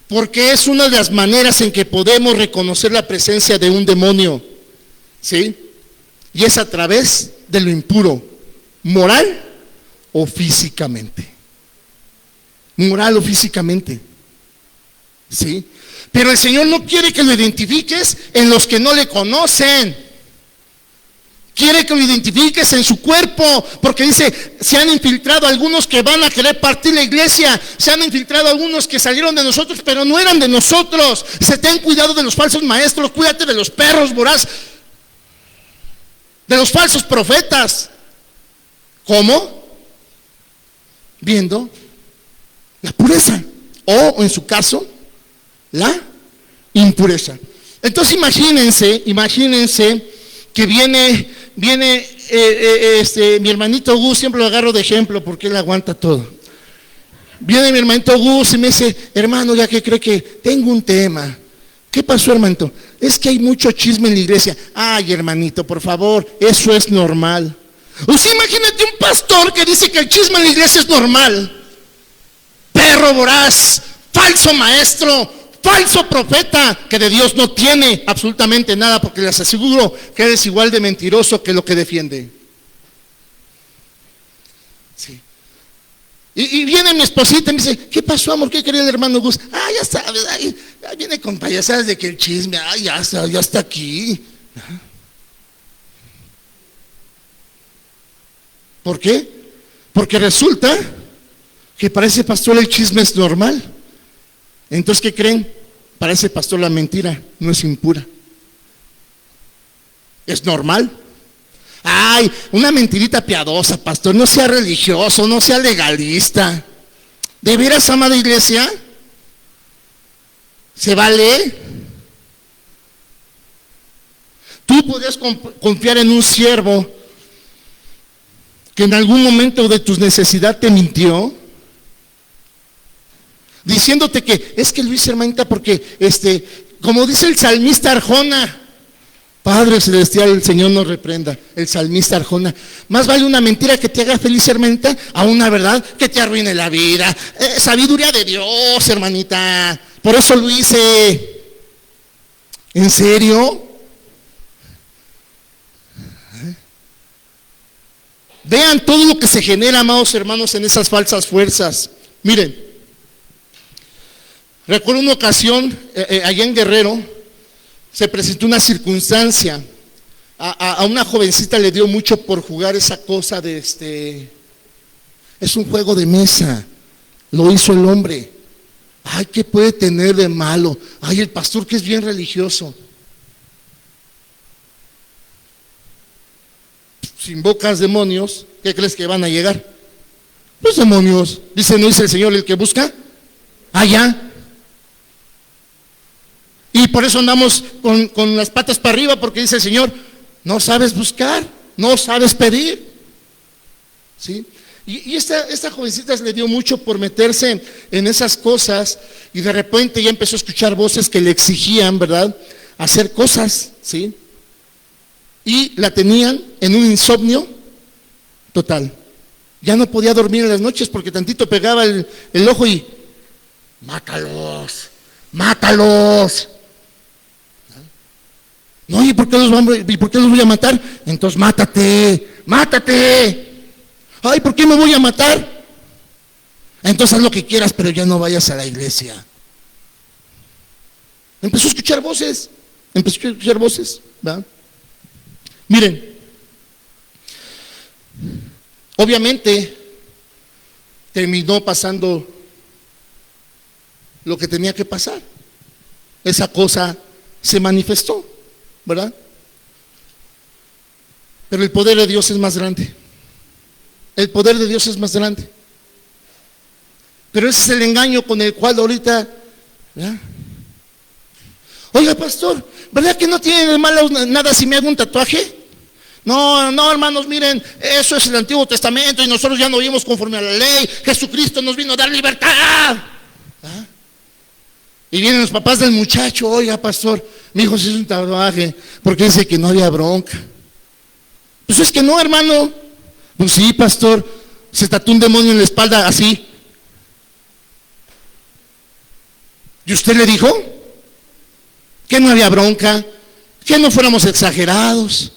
porque es una de las maneras en que podemos reconocer la presencia de un demonio, ¿sí? Y es a través de lo impuro, moral o físicamente. Moral o físicamente, ¿sí? Pero el Señor no quiere que lo identifiques en los que no le conocen. Quiere que lo identifiques en su cuerpo, porque dice, se han infiltrado algunos que van a querer partir la iglesia, se han infiltrado algunos que salieron de nosotros, pero no eran de nosotros. Dice, ten cuidado de los falsos maestros, cuídate de los perros voraz, de los falsos profetas. ¿Cómo? Viendo la pureza, o en su caso, la impureza. Entonces imagínense que viene mi hermanito Gus, siempre lo agarro de ejemplo porque él aguanta todo. Viene mi hermanito Gus y me dice, hermano, ya que cree que tengo un tema. ¿Qué pasó, hermanito? Es que hay mucho chisme en la iglesia. Ay, hermanito, por favor, eso es normal. O sea, imagínate un pastor que dice que el chisme en la iglesia es normal. Perro voraz, falso maestro, falso profeta, que de Dios no tiene absolutamente nada, porque les aseguro que eres igual de mentiroso que lo que defiende. Sí. Y viene mi esposita y me dice, ¿qué pasó, amor? ¿Qué quería el hermano Gus? Ya sabes, ya viene con payasadas de que el chisme, ya está aquí. ¿Por qué? Porque resulta que para ese pastor el chisme es normal. Entonces, ¿qué creen? Para ese pastor la mentira no es impura. Es normal. Ay, una mentirita piadosa, pastor, no sea religioso, no sea legalista. ¿De veras, amada iglesia? ¿Se vale? Tú podrías confiar en un siervo que en algún momento de tu necesidad te mintió, diciéndote que es que Luis, hermanita, porque como dice el salmista Arjona, Padre celestial, el Señor nos reprenda, el salmista Arjona, más vale una mentira que te haga feliz, hermanita, a una verdad que te arruine la vida. Sabiduría de Dios, hermanita, por eso lo hice. ¿En serio? Vean todo lo que se genera, amados hermanos, en esas falsas fuerzas. Miren, recuerdo una ocasión, allá en Guerrero, se presentó una circunstancia. A una jovencita le dio mucho por jugar esa cosa de es un juego de mesa, lo hizo el hombre. Ay, ¿qué puede tener de malo? Ay, el pastor que es bien religioso. Si invocas demonios, ¿qué crees que van a llegar? Los demonios. ¿No dice el Señor el que busca? Allá. Y por eso andamos con las patas para arriba, porque dice el Señor, no sabes buscar, no sabes pedir. ¿Sí? Y esta jovencita le dio mucho por meterse en esas cosas, y de repente ya empezó a escuchar voces que le exigían, ¿verdad?, hacer cosas, ¿sí? Y la tenían en un insomnio total. Ya no podía dormir en las noches porque tantito pegaba el ojo y mátalos, mátalos. No, ¿y por qué los voy a matar? Entonces mátate, mátate. Ay, ¿por qué me voy a matar? Entonces haz lo que quieras, pero ya no vayas a la iglesia. Empezó a escuchar voces, ¿verdad? Miren, obviamente terminó pasando lo que tenía que pasar. esa cosa se manifestó, ¿verdad? Pero el poder de Dios es más grande. El poder de Dios es más grande. Pero ese es el engaño con el cual ahorita, ¿verdad? Oiga, pastor, ¿verdad que no tiene de malo nada si me hago un tatuaje? No, no, hermanos, miren, eso es el Antiguo Testamento y nosotros ya no vivimos conforme a la ley. Jesucristo nos vino a dar libertad. ¿Ah? Y vienen los papás del muchacho, oiga, pastor, mi hijo se hizo un tatuaje porque dice que no había bronca. Pues es que no, hermano. Pues sí, pastor, se tatuó un demonio en la espalda así. ¿Y usted le dijo que no había bronca, que no fuéramos exagerados?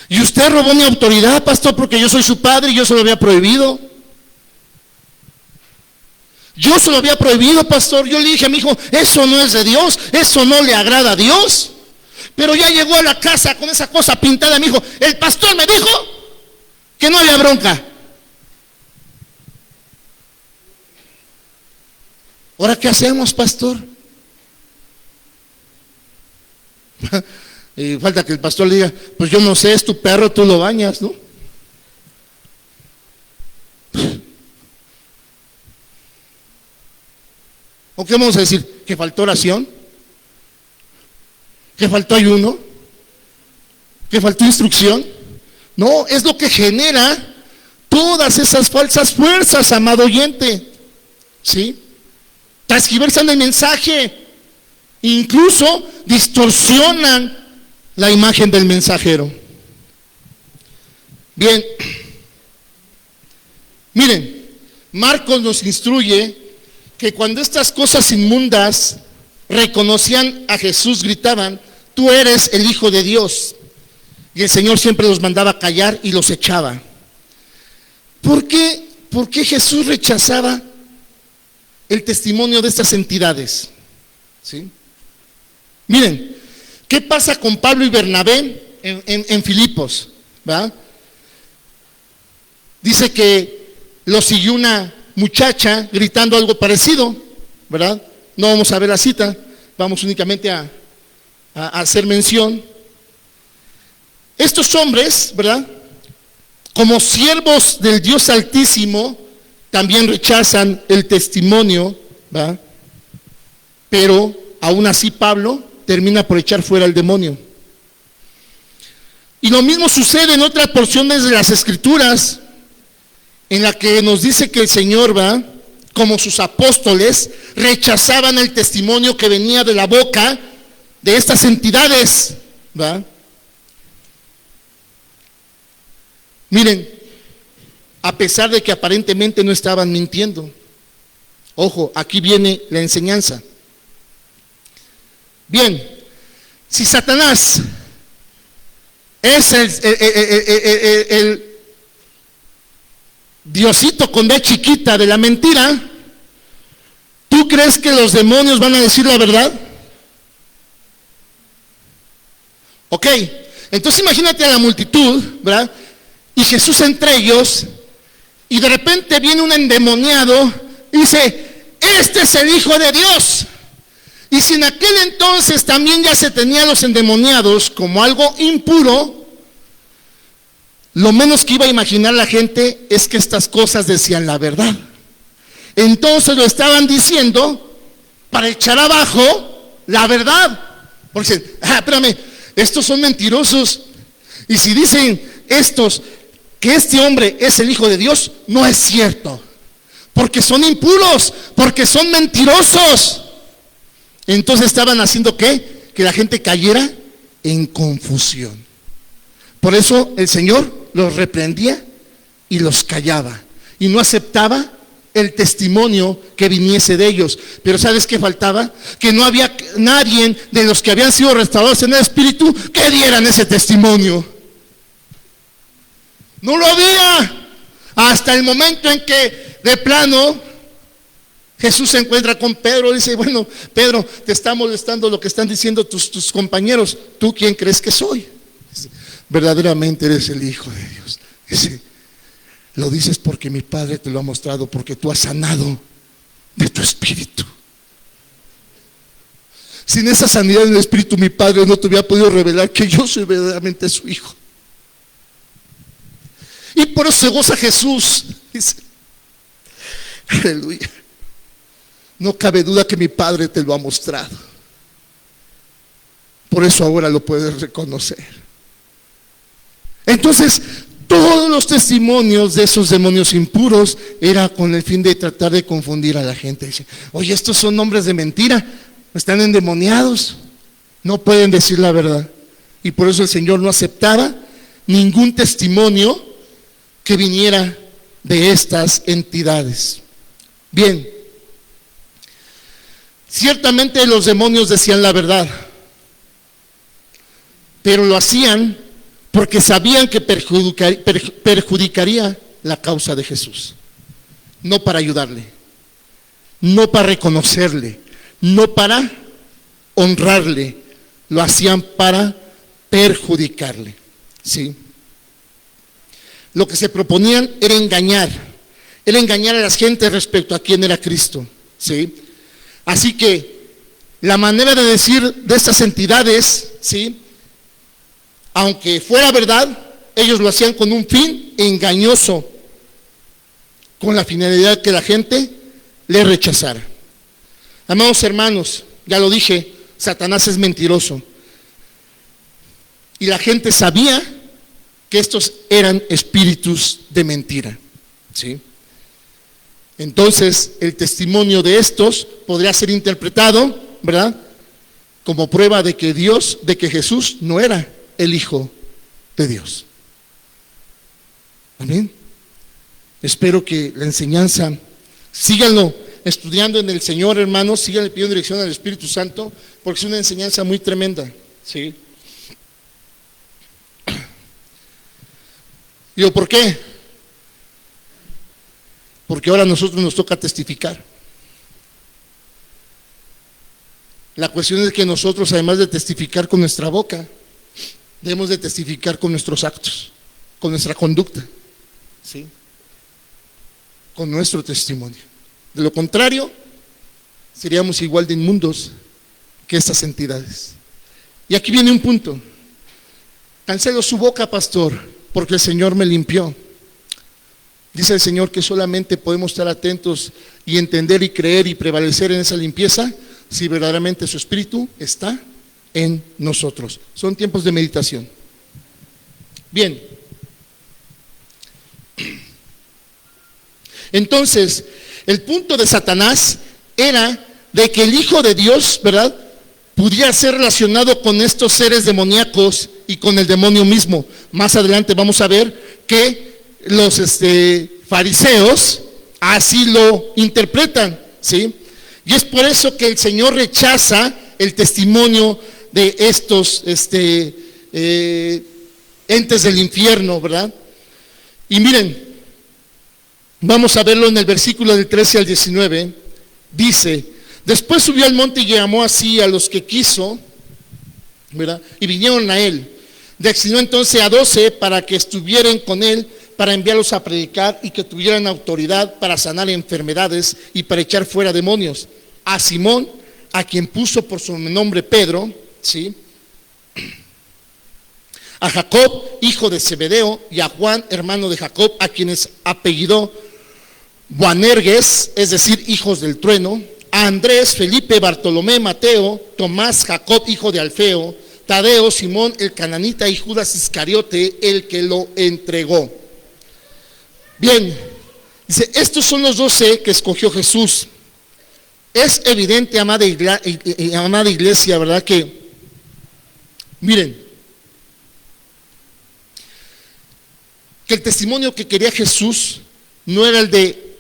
Y usted robó mi autoridad, pastor, porque yo soy su padre y yo se lo había prohibido. Yo se lo había prohibido, pastor. Yo le dije a mi hijo, eso no es de Dios, eso no le agrada a Dios. Pero ya llegó a la casa con esa cosa pintada, mi hijo. El pastor me dijo que no había bronca. ¿Ahora qué hacemos, pastor? Y falta que el pastor le diga, pues yo no sé, es tu perro, tú lo bañas, ¿no? ¿O qué vamos a decir? ¿Que faltó oración? ¿Que faltó ayuno? ¿Que faltó instrucción? No, es lo que genera todas esas falsas fuerzas, amado oyente. ¿Sí? Transgiversan el mensaje, incluso distorsionan la imagen del mensajero. Bien, miren, Marcos nos instruye que cuando estas cosas inmundas reconocían a Jesús, gritaban, tú eres el Hijo de Dios. Y el Señor siempre los mandaba callar y los echaba. ¿Por qué Jesús rechazaba el testimonio de estas entidades? ¿Sí? Miren, ¿qué pasa con Pablo y Bernabé en Filipos? ¿Va? Dice que los siguió una muchacha gritando algo parecido, ¿verdad? No vamos a ver la cita, vamos únicamente a hacer mención. Estos hombres, ¿verdad? Como siervos del Dios Altísimo, también rechazan el testimonio, ¿verdad? Pero aún así Pablo termina por echar fuera al demonio. Y lo mismo sucede en otras porciones de las Escrituras, en la que nos dice que el Señor, ¿va?, como sus apóstoles, rechazaban el testimonio que venía de la boca de estas entidades, ¿va? Miren, a pesar de que aparentemente no estaban mintiendo. Ojo, aquí viene la enseñanza. Bien, si Satanás es el Diosito con B chiquita de la mentira, ¿tú crees que los demonios van a decir la verdad? Ok, entonces imagínate a la multitud, ¿verdad? Y Jesús entre ellos, y de repente viene un endemoniado y dice, este es el Hijo de Dios. Y si en aquel entonces también ya se tenían los endemoniados como algo impuro, lo menos que iba a imaginar la gente es que estas cosas decían la verdad. Entonces lo estaban diciendo para echar abajo la verdad. Porque dicen, espérame, estos son mentirosos. Y si dicen estos que este hombre es el Hijo de Dios, no es cierto. Porque son impuros, porque son mentirosos. Entonces estaban haciendo ¿qué? Que la gente cayera en confusión. Por eso el Señor los reprendía y los callaba. Y no aceptaba el testimonio que viniese de ellos. Pero ¿sabes qué faltaba? Que no había nadie de los que habían sido restaurados en el Espíritu que dieran ese testimonio. No lo había. Hasta el momento en que de plano Jesús se encuentra con Pedro y dice, bueno, Pedro, te está molestando lo que están diciendo tus compañeros. ¿Tú quién crees que soy? Dice, verdaderamente eres el Hijo de Dios. Dice, lo dices porque mi Padre te lo ha mostrado, porque tú has sanado de tu espíritu. sin esa sanidad en el espíritu, mi Padre no te hubiera podido revelar que yo soy verdaderamente su hijo. Y por eso se goza Jesús. Dice, aleluya. No cabe duda que mi Padre te lo ha mostrado. Por eso ahora lo puedes reconocer. Entonces, todos los testimonios de esos demonios impuros era con el fin de tratar de confundir a la gente. Dice, oye, estos son hombres de mentira, están endemoniados, no pueden decir la verdad. Y por eso el Señor no aceptaba ningún testimonio que viniera de estas entidades. Bien, ciertamente los demonios decían la verdad, pero lo hacían porque sabían que perjudicaría la causa de Jesús, no para ayudarle, no para reconocerle, no para honrarle, lo hacían para perjudicarle, ¿sí? Lo que se proponían era engañar a las gentes respecto a quién era Cristo, ¿sí? Así que la manera de decir de estas entidades, ¿sí?, aunque fuera verdad, ellos lo hacían con un fin engañoso, con la finalidad que la gente le rechazara. Amados hermanos, ya lo dije, Satanás es mentiroso. Y la gente sabía que estos eran espíritus de mentira, ¿sí? Entonces, el testimonio de estos podría ser interpretado, ¿verdad?, como prueba de que Jesús no era el Hijo de Dios. Amén. Espero que la enseñanza, síganlo estudiando en el Señor, hermanos, síganle pidiendo dirección al Espíritu Santo, porque es una enseñanza muy tremenda, ¿sí? Digo, ¿por qué? Porque ahora a nosotros nos toca testificar. La cuestión es que nosotros, además de testificar con nuestra boca, debemos de testificar con nuestros actos, con nuestra conducta, ¿sí?, con nuestro testimonio. De lo contrario, seríamos igual de inmundos que estas entidades. Y aquí viene un punto. Cancelo su boca, pastor, porque el Señor me limpió. Dice el Señor que solamente podemos estar atentos y entender y creer y prevalecer en esa limpieza si verdaderamente su Espíritu está en nosotros. Son tiempos de meditación. Bien. Entonces, el punto de Satanás era de que el Hijo de Dios, ¿verdad?, pudiera ser relacionado con estos seres demoníacos y con el demonio mismo. Más adelante vamos a ver que los fariseos así lo interpretan, ¿sí? Y es por eso que el Señor rechaza el testimonio de estos entes del infierno, ¿verdad? Y miren, vamos a verlo en el versículo del 13 al 19. Dice: después subió al monte y llamó así a los que quiso, ¿verdad?, y vinieron a él. Designó entonces a 12 para que estuvieran con él, para enviarlos a predicar y que tuvieran autoridad para sanar enfermedades y para echar fuera demonios. A Simón, a quien puso por su nombre Pedro, ¿sí?, a Jacob, hijo de Zebedeo, y a Juan, hermano de Jacob, a quienes apellidó Boanerges, es decir, hijos del trueno, a Andrés, Felipe, Bartolomé, Mateo, Tomás, Jacob, hijo de Alfeo, Tadeo, Simón el cananita y Judas Iscariote, el que lo entregó. Bien, dice, estos son los 12 que escogió Jesús. Es evidente, amada iglesia, ¿verdad?, que, miren, que el testimonio que quería Jesús no era el de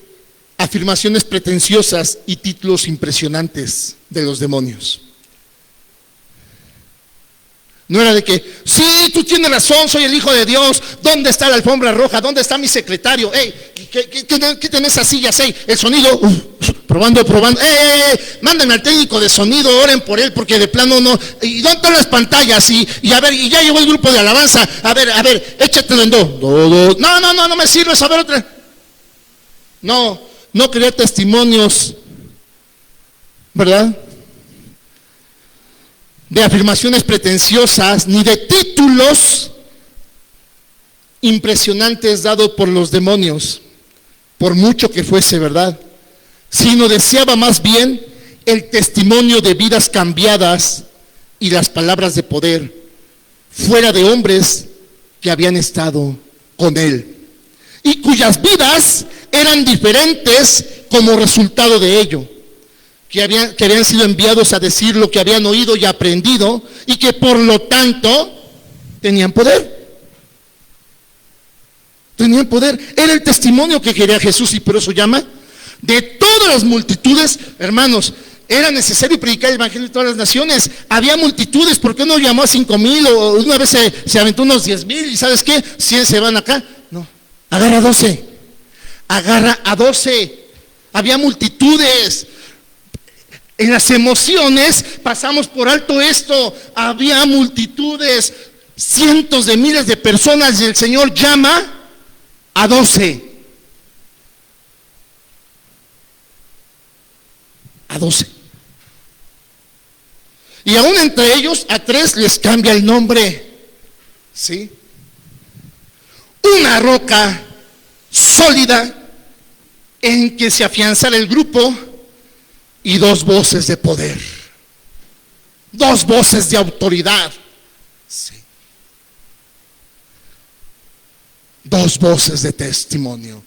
afirmaciones pretenciosas y títulos impresionantes de los demonios. No era de que, sí, tú tienes razón, soy el Hijo de Dios, ¿dónde está la alfombra roja? ¿Dónde está mi secretario? Hey, ¿qué tenés esas sillas? Hey, el sonido, probando, mándenme al técnico de sonido, oren por él, porque de plano no. ¿Y dónde están las pantallas? Y a ver, y ya llegó el grupo de alabanza, a ver, échatelo en do. No me sirve saber otra. No quería testimonios, ¿verdad?, de afirmaciones pretenciosas, ni de títulos impresionantes dados por los demonios, por mucho que fuese verdad, sino deseaba más bien el testimonio de vidas cambiadas y las palabras de poder, fuera de hombres que habían estado con él, y cuyas vidas eran diferentes como resultado de ello, que habían sido enviados a decir lo que habían oído y aprendido, y que por lo tanto tenían poder. Tenían poder. Era el testimonio que quería Jesús, y por eso llama de todas las multitudes. Hermanos, era necesario predicar el evangelio de todas las naciones. Había multitudes. ¿Por qué no llamó a 5,000? O una vez se aventó unos 10,000, y ¿sabes qué? 100 se van acá. No, agarra a 12. Agarra a 12. Había multitudes. En las emociones pasamos por alto esto. Había multitudes, cientos de miles de personas, y el Señor llama a 12. A 12. Y aún entre ellos a 3 les cambia el nombre. ¿Sí? Una roca sólida en que se afianzara el grupo, y 2 voces de poder, 2 voces de autoridad. Sí. 2 voces de testimonio.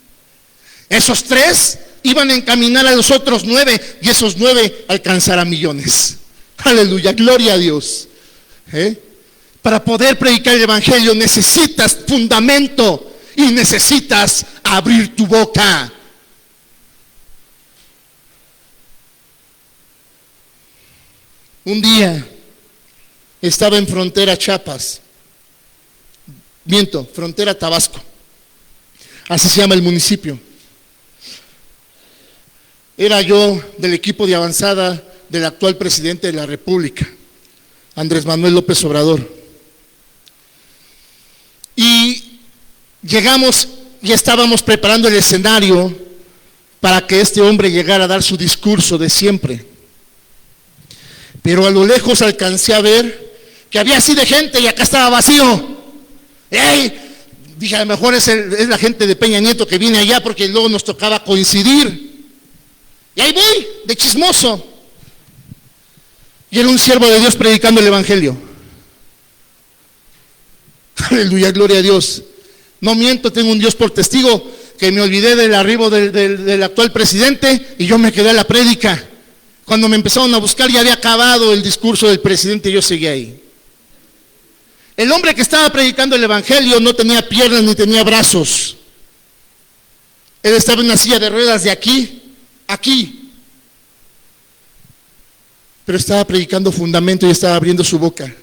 Esos 3 iban a encaminar a los otros 9, y esos 9 alcanzarán millones. Aleluya, gloria a Dios. Para poder predicar el evangelio necesitas fundamento y necesitas abrir tu boca. Un día estaba en frontera Chiapas, frontera Tabasco, así se llama el municipio. Era yo del equipo de avanzada del actual presidente de la República, Andrés Manuel López Obrador. Y llegamos y estábamos preparando el escenario para que este hombre llegara a dar su discurso de siempre. Pero a lo lejos alcancé a ver que había así de gente y acá estaba vacío. ¡Ey! Dije, a lo mejor es la gente de Peña Nieto que viene allá, porque luego nos tocaba coincidir. Y ahí voy, de chismoso. Y era un siervo de Dios predicando el evangelio. Aleluya, gloria a Dios. No miento, tengo un Dios por testigo, que me olvidé del arribo del actual presidente, y yo me quedé a la prédica. Cuando me empezaron a buscar, ya había acabado el discurso del presidente y yo seguía ahí. El hombre que estaba predicando el evangelio no tenía piernas ni tenía brazos. Él estaba en una silla de ruedas de aquí a aquí. Pero estaba predicando fundamento y estaba abriendo su boca.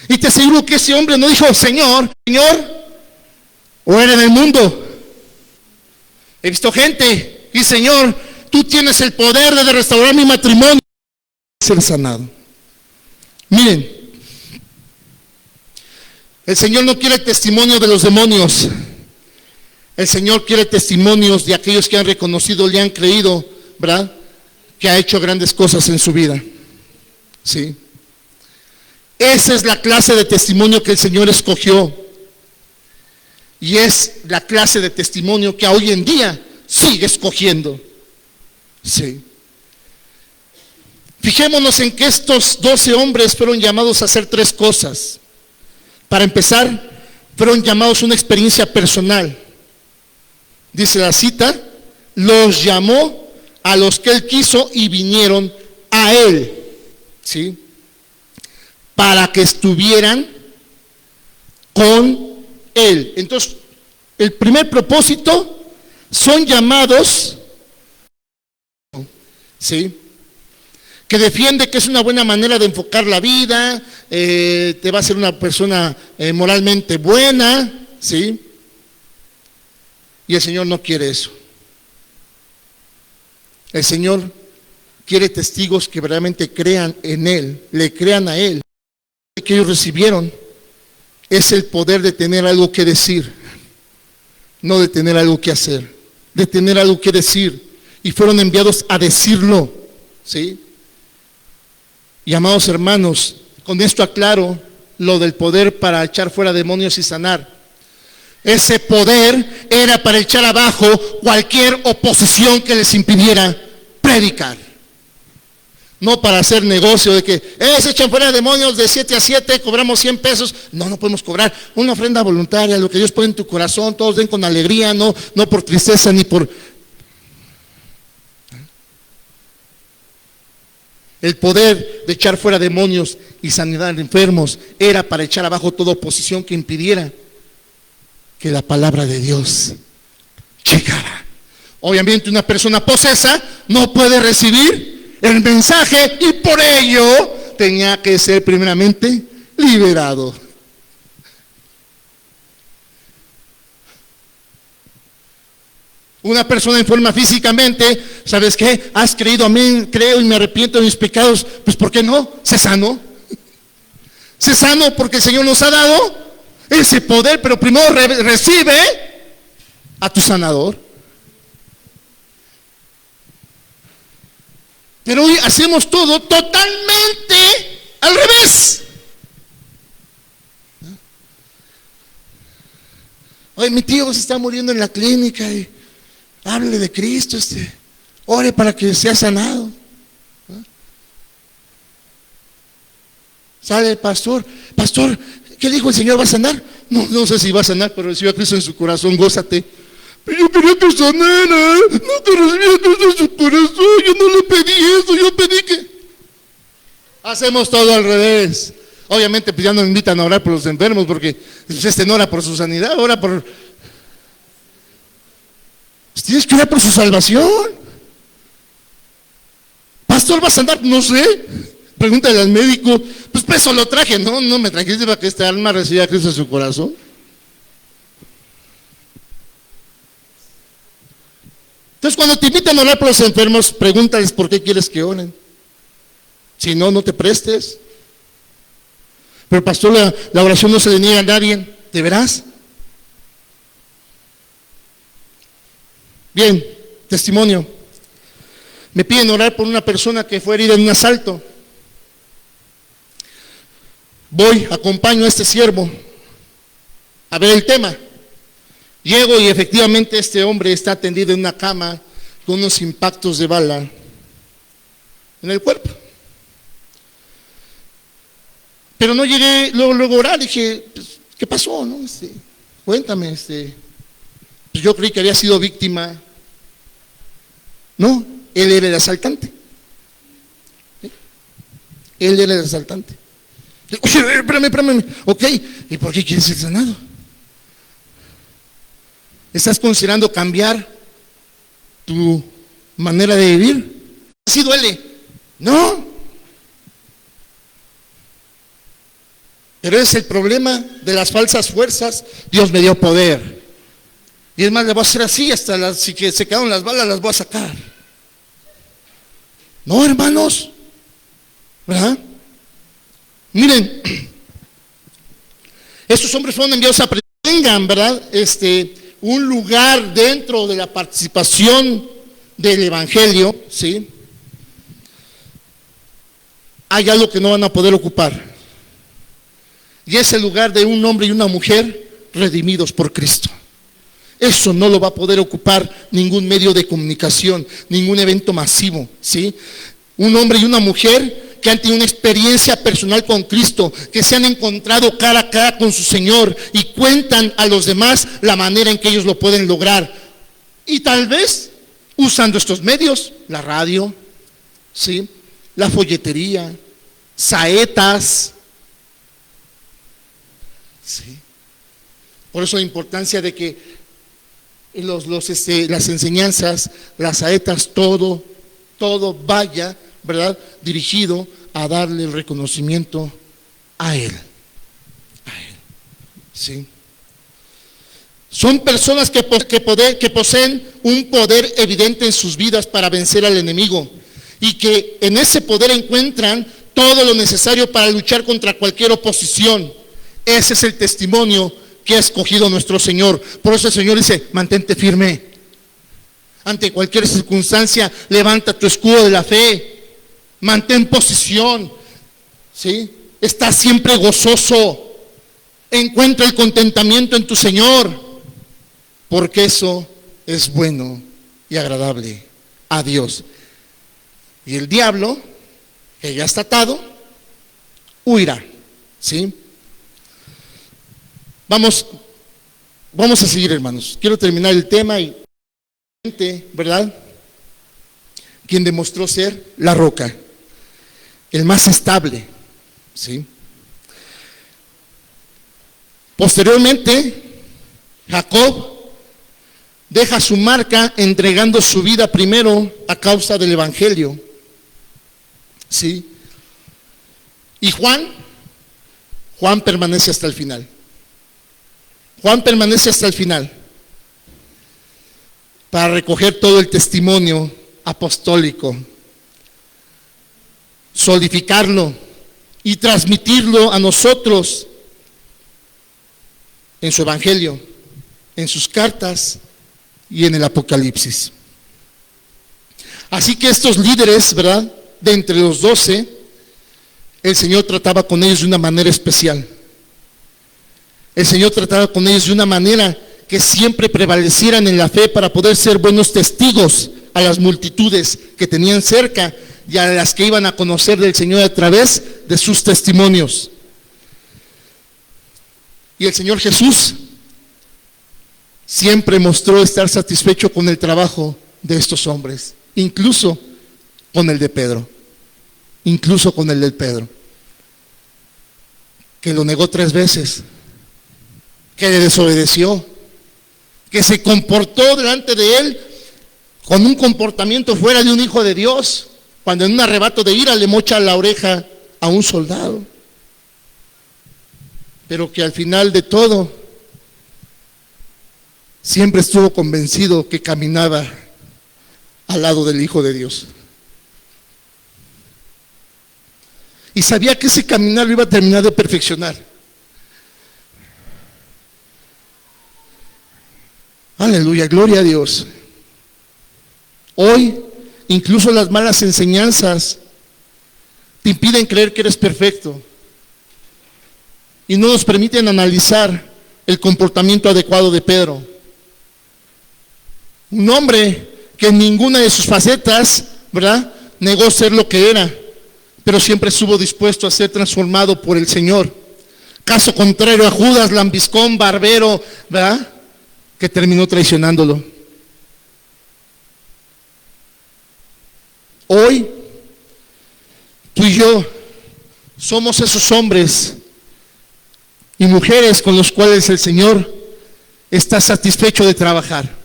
Y te aseguro que ese hombre no dijo, Señor, o era en el mundo. He visto gente y Señor, tú tienes el poder de restaurar mi matrimonio, ser sanado. Miren, el Señor no quiere testimonio de los demonios. El Señor quiere testimonios de aquellos que han reconocido, le han creído, ¿verdad?, que ha hecho grandes cosas en su vida. ¿Sí? Esa es la clase de testimonio que el Señor escogió. Y es la clase de testimonio que hoy en día sigue escogiendo. Sí. Fijémonos en que estos 12 hombres fueron llamados a hacer 3 cosas. Para empezar, fueron llamados a una experiencia personal. Dice la cita, los llamó a los que él quiso y vinieron a él. ¿Sí? Para que estuvieran con él. Entonces, el primer propósito, son llamados, ¿sí?, que defiende que es una buena manera de enfocar la vida, te va a hacer una persona moralmente buena, ¿sí? Y el Señor no quiere eso. El Señor quiere testigos que verdaderamente crean en Él, le crean a Él. Lo que ellos recibieron es el poder de tener algo que decir, no de tener algo que hacer, de tener algo que decir. Y fueron enviados a decirlo, ¿sí? Y amados hermanos, con esto aclaro lo del poder para echar fuera demonios y sanar. Ese poder era para echar abajo cualquier oposición que les impidiera predicar. No para hacer negocio de que se echan fuera demonios de 7 a 7, cobramos 100 pesos. No podemos cobrar. Una ofrenda voluntaria, lo que Dios pone en tu corazón, todos den con alegría, no por tristeza ni por... El poder de echar fuera demonios y sanidad de enfermos era para echar abajo toda oposición que impidiera que la palabra de Dios llegara. Obviamente una persona posesa no puede recibir el mensaje y por ello tenía que ser primeramente liberado. Una persona enferma físicamente, ¿sabes qué? Has creído, amén, creo y me arrepiento de mis pecados. Pues ¿por qué no? Sé sano. Sé sano porque el Señor nos ha dado ese poder, pero primero recibe a tu sanador. Pero hoy hacemos todo totalmente al revés. Oye, mi tío se está muriendo en la clínica y háblele de Cristo, ore para que sea sanado. Sale el pastor, ¿qué dijo el Señor? ¿Va a sanar? No sé si va a sanar, pero recibió a Cristo en su corazón, gózate. Pero yo quería que sanara, no te recibí a Cristo en su corazón, yo no le pedí eso, yo pedí que... Hacemos todo al revés. Obviamente pues ya nos invitan a orar por los enfermos, porque no ora por su sanidad, ora por... Pues tienes que orar por su salvación. Pastor, ¿vas a andar? No sé. Pregúntale al médico. Pues eso lo traje. No me trajiste para que esta alma reciba a Cristo en su corazón. Entonces cuando te invitan a orar por los enfermos, pregúntales por qué quieres que oren. Si no te prestes. Pero pastor, la oración no se le niega a nadie. ¿De veras? Bien, testimonio. Me piden orar por una persona que fue herida en un asalto. Voy, acompaño a este siervo a ver el tema. Llego y efectivamente este hombre está tendido en una cama con unos impactos de bala en el cuerpo. Pero no llegué luego a orar, dije, pues, ¿qué pasó? ¿No? Cuéntame, pues yo creí que había sido víctima. No, él era el asaltante. ¿Sí? Él era el asaltante. Oye, espérame. Ok, ¿y por qué quieres ser sanado? ¿Estás considerando cambiar tu manera de vivir? ¿Sí duele? No. Pero es el problema de las falsas fuerzas. Dios me dio poder. Y es más, le voy a hacer así hasta si que se quedaron las balas, las voy a sacar. No, hermanos. ¿Verdad? Miren, estos hombres fueron enviados a que tengan, ¿verdad? Un lugar dentro de la participación del evangelio, ¿sí? Hay algo que no van a poder ocupar. Y es el lugar de un hombre y una mujer redimidos por Cristo. Eso no lo va a poder ocupar ningún medio de comunicación, ningún evento masivo, ¿sí? Un hombre y una mujer que han tenido una experiencia personal con Cristo, que se han encontrado cara a cara con su Señor y cuentan a los demás la manera en que ellos lo pueden lograr. Y tal vez usando estos medios, la radio, ¿sí? La folletería, saetas, ¿sí? Por eso la importancia de que las enseñanzas, las saetas, todo vaya, ¿verdad?, dirigido a darle el reconocimiento a Él. ¿Sí? Son personas que poseen un poder evidente en sus vidas para vencer al enemigo y que en ese poder encuentran todo lo necesario para luchar contra cualquier oposición. Ese es el testimonio que ha escogido nuestro Señor. Por eso el Señor dice, mantente firme. Ante cualquier circunstancia, levanta tu escudo de la fe. Mantén posición. ¿sí? Está siempre gozoso. Encuentra el contentamiento en tu Señor, porque eso es bueno y agradable a Dios. Y el diablo, que ya está atado, huirá, ¿sí? Vamos a seguir, hermanos. Quiero terminar el tema y, ¿verdad? Quien demostró ser la roca, el más estable, ¿sí? Posteriormente, Jacob deja su marca entregando su vida primero a causa del Evangelio, ¿sí? Y Juan permanece hasta el final. Juan permanece hasta el final para recoger todo el testimonio apostólico, solidificarlo y transmitirlo a nosotros en su Evangelio, en sus cartas y en el Apocalipsis. Así que estos líderes, ¿verdad?, de entre los 12, el Señor trataba con ellos de una manera especial. El Señor trataba con ellos de una manera que siempre prevalecieran en la fe para poder ser buenos testigos a las multitudes que tenían cerca y a las que iban a conocer del Señor a través de sus testimonios. Y el Señor Jesús siempre mostró estar satisfecho con el trabajo de estos hombres, incluso con el de Pedro, incluso con el de Pedro, que lo negó 3 veces, que le desobedeció, que se comportó delante de él con un comportamiento fuera de un hijo de Dios, cuando en un arrebato de ira le mocha la oreja a un soldado, pero que al final de todo siempre estuvo convencido que caminaba al lado del Hijo de Dios. Y sabía que ese caminar lo iba a terminar de perfeccionar. Aleluya, gloria a Dios. Hoy, incluso las malas enseñanzas te impiden creer que eres perfecto y no nos permiten analizar el comportamiento adecuado de Pedro. Un hombre que en ninguna de sus facetas, ¿verdad?, negó ser lo que era, pero siempre estuvo dispuesto a ser transformado por el Señor. Caso contrario a Judas, lambiscón, barbero, ¿verdad?, que terminó traicionándolo. Hoy, tú y yo somos esos hombres y mujeres con los cuales el Señor está satisfecho de trabajar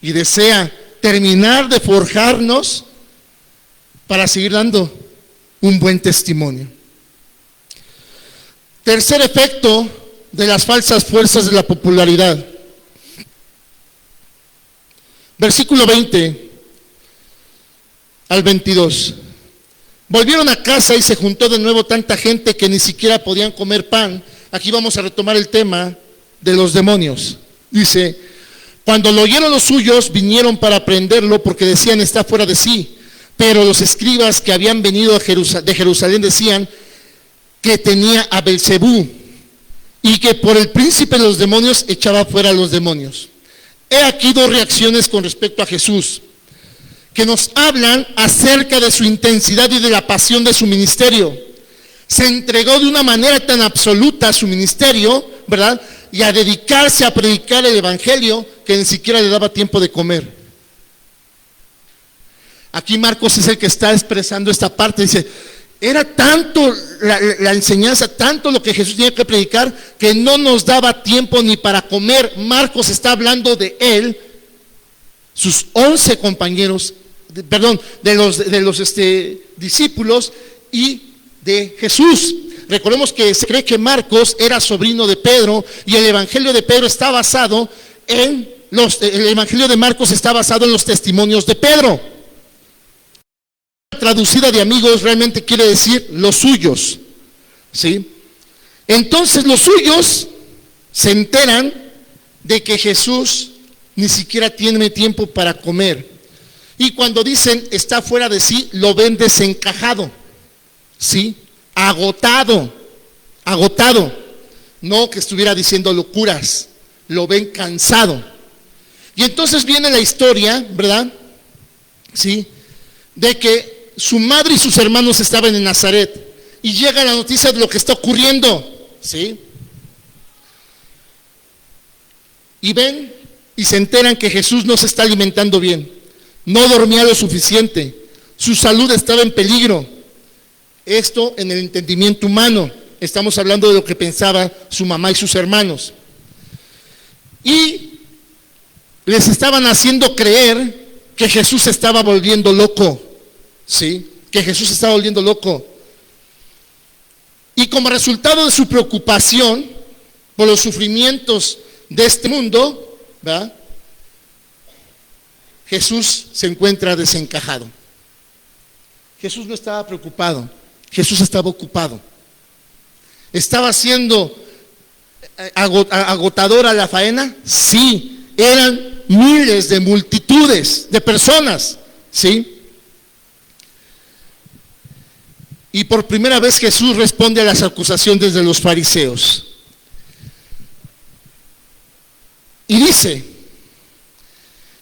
y desea terminar de forjarnos para seguir dando un buen testimonio. Tercer efecto de las falsas fuerzas de la popularidad. Versículo 20 al 22. Volvieron a casa y se juntó de nuevo tanta gente que ni siquiera podían comer pan. Aquí vamos a retomar el tema de los demonios. Dice, cuando lo oyeron los suyos, vinieron para prenderlo porque decían está fuera de sí. Pero los escribas que habían venido de Jerusalén decían que tenía a Belcebú y que por el príncipe de los demonios echaba fuera a los demonios. He aquí 2 reacciones con respecto a Jesús, que nos hablan acerca de su intensidad y de la pasión de su ministerio. Se entregó de una manera tan absoluta a su ministerio, ¿verdad?, y a dedicarse a predicar el Evangelio, que ni siquiera le daba tiempo de comer. Aquí Marcos es el que está expresando esta parte, dice, era tanto la enseñanza, tanto lo que Jesús tenía que predicar, que no nos daba tiempo ni para comer. Marcos está hablando de él, sus 11 compañeros, de los discípulos y de Jesús. Recordemos que se cree que Marcos era sobrino de Pedro y el Evangelio de Pedro está basado el Evangelio de Marcos está basado en los testimonios de Pedro. Traducida de amigos realmente quiere decir los suyos, ¿sí? Entonces los suyos se enteran de que Jesús ni siquiera tiene tiempo para comer. Y cuando dicen está fuera de sí, lo ven desencajado, ¿sí? Agotado, agotado. No que estuviera diciendo locuras, lo ven cansado. Y entonces viene la historia, ¿verdad? ¿Sí? De que su madre y sus hermanos estaban en Nazaret. Y llega la noticia de lo que está ocurriendo, ¿sí? Y ven y se enteran que Jesús no se está alimentando bien, no dormía lo suficiente, su salud estaba en peligro. Esto en el entendimiento humano, estamos hablando de lo que pensaba su mamá y sus hermanos. Y les estaban haciendo creer que Jesús se estaba volviendo loco, ¿sí? Que Jesús se estaba volviendo loco. Y como resultado de su preocupación por los sufrimientos de este mundo, ¿verdad?, Jesús se encuentra desencajado. Jesús no estaba preocupado, Jesús estaba ocupado. ¿Estaba siendo agotadora la faena? Sí, eran miles de multitudes de personas, ¿sí? Y por primera vez Jesús responde a las acusaciones de los fariseos. Y dice,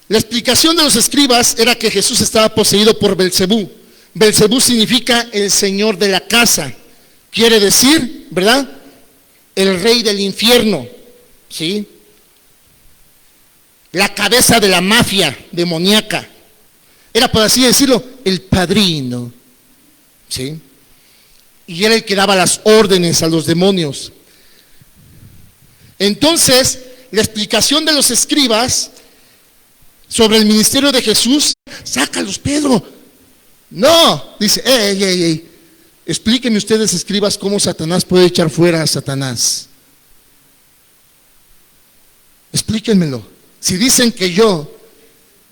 la explicación de los escribas era que Jesús estaba poseído por Belcebú. Belcebú significa el señor de la casa. Quiere decir, ¿verdad?, el rey del infierno, ¿sí? La cabeza de la mafia demoníaca. Era, por así decirlo, el padrino, ¿sí? Y era el que daba las órdenes a los demonios. Entonces, la explicación de los escribas sobre el ministerio de Jesús, sácalos, Pedro. No, dice, ey. Explíquenme ustedes, escribas, cómo Satanás puede echar fuera a Satanás. Explíquenmelo. Si dicen que yo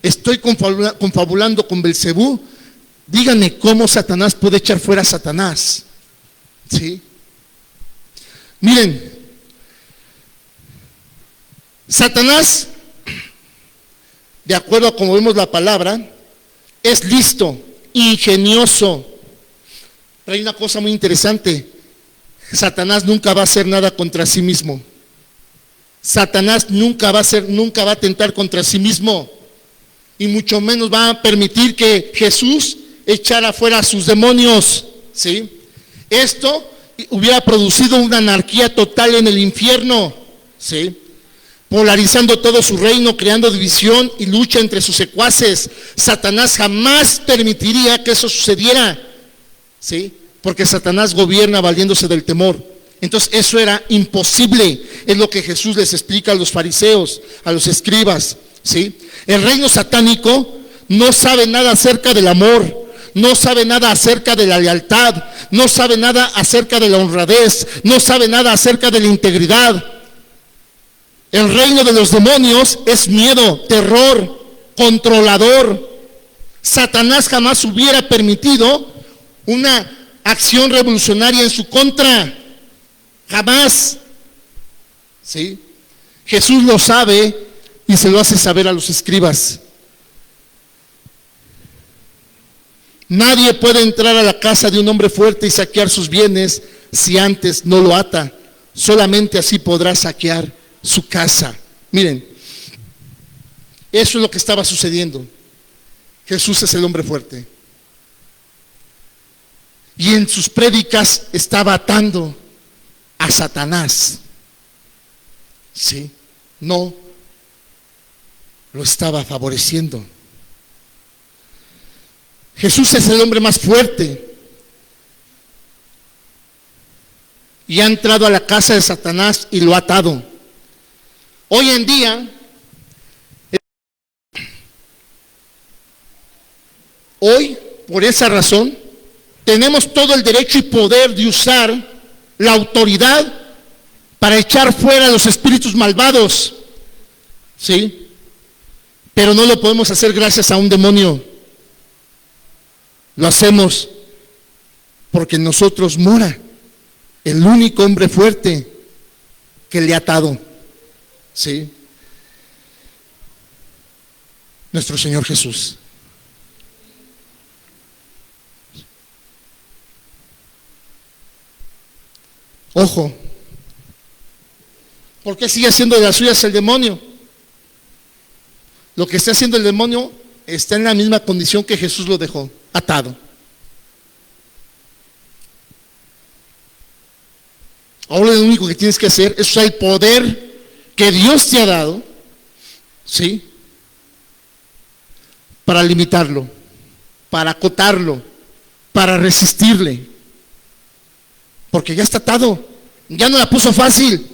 estoy confabulando con Belcebú, díganme cómo Satanás puede echar fuera a Satanás. ¿Sí? Miren, Satanás, de acuerdo a como vemos la palabra, es listo, ingenioso. Pero hay una cosa muy interesante: Satanás nunca va a hacer nada contra sí mismo. Satanás nunca va a atentar contra sí mismo, y mucho menos va a permitir que Jesús echara fuera a sus demonios, ¿sí? Esto hubiera producido una anarquía total en el infierno, ¿sí?, polarizando todo su reino, creando división y lucha entre sus secuaces. Satanás jamás permitiría que eso sucediera, ¿sí?, porque Satanás gobierna valiéndose del temor. Entonces eso era imposible. Es lo que Jesús les explica a los fariseos, a los escribas, ¿sí? El reino satánico no sabe nada acerca del amor, no sabe nada acerca de la lealtad, no sabe nada acerca de la honradez, no sabe nada acerca de la integridad. El reino de los demonios es miedo, terror, controlador. Satanás jamás hubiera permitido una acción revolucionaria en su contra. Jamás. ¿Sí? Jesús lo sabe y se lo hace saber a los escribas. Nadie puede entrar a la casa de un hombre fuerte y saquear sus bienes si antes no lo ata. Solamente así podrá saquear su casa. Miren, eso es lo que estaba sucediendo. Jesús es el hombre fuerte, y en sus prédicas estaba atando a Satanás. Sí, no lo estaba favoreciendo. Jesús es el hombre más fuerte y ha entrado a la casa de Satanás y lo ha atado. Hoy en día, por esa razón, tenemos todo el derecho y poder de usar la autoridad para echar fuera a los espíritus malvados, ¿sí? Pero no lo podemos hacer gracias a un demonio. Lo hacemos porque en nosotros mora el único hombre fuerte que le ha atado, ¿sí? Nuestro Señor Jesús. Ojo, ¿por qué sigue haciendo de las suyas el demonio? Lo que está haciendo el demonio está en la misma condición que Jesús lo dejó, atado. Ahora lo único que tienes que hacer es usar el poder que Dios te ha dado, ¿sí?, para limitarlo, para acotarlo, para resistirle. Porque ya está atado, ya no la puso fácil.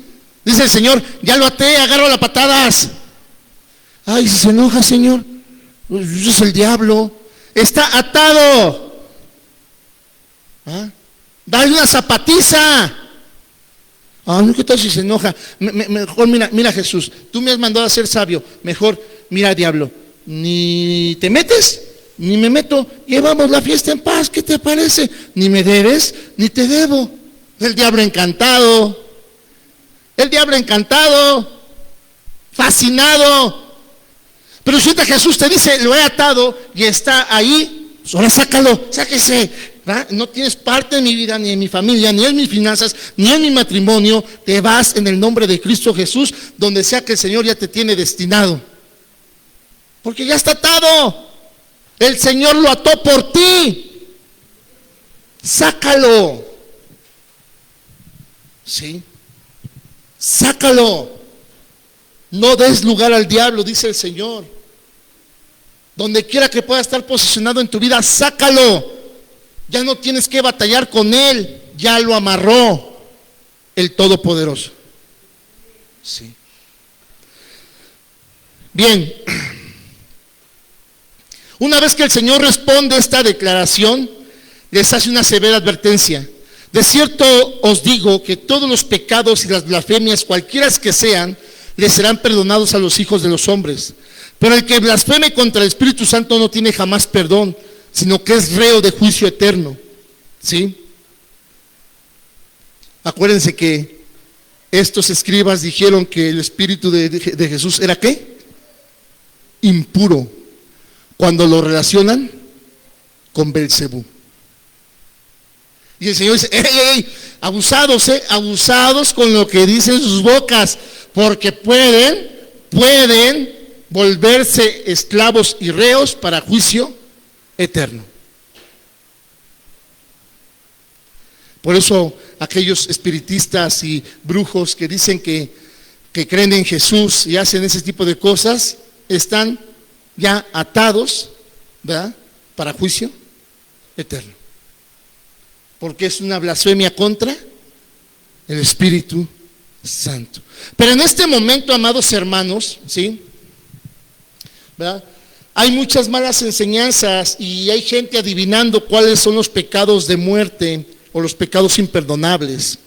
Dice el Señor, ya lo até, agarro las patadas. Ay, si se enoja, Señor, pues es el diablo. Está atado. ¿Ah? Dale una zapatiza. No, ¿qué tal si se enoja? Mejor mira Jesús, tú me has mandado a ser sabio. Mejor mira, diablo, ni te metes, ni me meto. Llevamos la fiesta en paz, ¿qué te parece? Ni me debes, ni te debo. El diablo encantado. El diablo encantado, fascinado. Pero si ahorita Jesús te dice, lo he atado y está ahí, pues ahora sácalo, sáquese. ¿verdad? No tienes parte en mi vida, ni en mi familia, ni en mis finanzas, ni en mi matrimonio. Te vas en el nombre de Cristo Jesús, donde sea que el Señor ya te tiene destinado. Porque ya está atado. El Señor lo ató por ti. Sácalo. ¿Sí? Sácalo. No des lugar al diablo, dice el Señor. Donde quiera que pueda estar posicionado en tu vida, sácalo. Ya no tienes que batallar con él. Ya lo amarró el Todopoderoso. Sí. Bien. Una vez que el Señor responde esta declaración, les hace una severa advertencia. De cierto os digo que todos los pecados y las blasfemias, cualquiera que sean, les serán perdonados a los hijos de los hombres. Pero el que blasfeme contra el Espíritu Santo no tiene jamás perdón, sino que es reo de juicio eterno. ¿Sí? Acuérdense que estos escribas dijeron que el Espíritu de Jesús era ¿qué? Impuro, cuando lo relacionan con Belcebú. Y el Señor dice, abusados, abusados con lo que dicen sus bocas, porque pueden volverse esclavos y reos para juicio eterno. Por eso aquellos espiritistas y brujos que dicen que creen en Jesús y hacen ese tipo de cosas, están ya atados, ¿verdad?, para juicio eterno. Porque es una blasfemia contra el Espíritu Santo. Pero en este momento, amados hermanos, ¿sí?, ¿verdad?, hay muchas malas enseñanzas y hay gente adivinando cuáles son los pecados de muerte o los pecados imperdonables.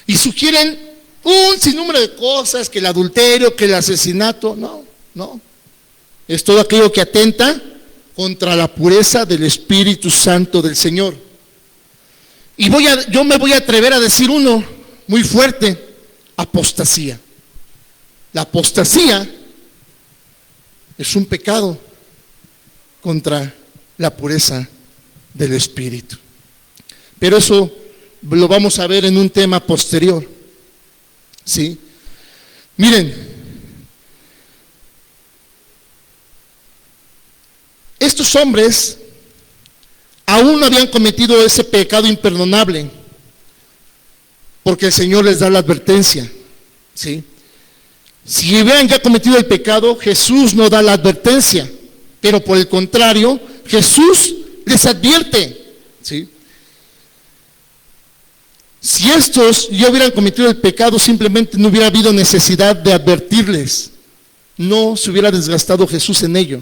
Y sugieren un sinnúmero de cosas, que el adulterio, que el asesinato. No. Es todo aquello que atenta contra la pureza del Espíritu Santo del Señor. Y yo me voy a atrever a decir uno muy fuerte: apostasía. La apostasía es un pecado contra la pureza del Espíritu. Pero eso lo vamos a ver en un tema posterior. ¿Sí? Miren, estos hombres aún no habían cometido ese pecado imperdonable, porque el Señor les da la advertencia. ¿Sí? Si hubieran ya cometido el pecado, Jesús no da la advertencia, pero por el contrario, Jesús les advierte. ¿Sí? Si estos ya hubieran cometido el pecado, simplemente no hubiera habido necesidad de advertirles. No se hubiera desgastado Jesús en ello.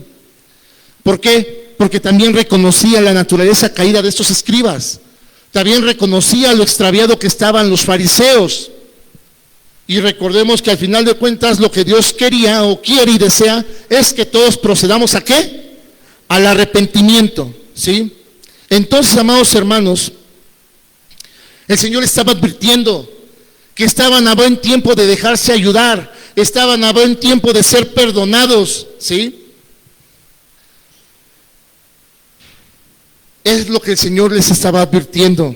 ¿Por qué? Porque también reconocía la naturaleza caída de estos escribas. También reconocía lo extraviado que estaban los fariseos. Y recordemos que al final de cuentas lo que Dios quería o quiere y desea es que todos procedamos ¿a qué? Al arrepentimiento. ¿Sí? Entonces, amados hermanos, el Señor estaba advirtiendo que estaban a buen tiempo de dejarse ayudar, estaban a buen tiempo de ser perdonados. ¿Sí? Es lo que el Señor les estaba advirtiendo.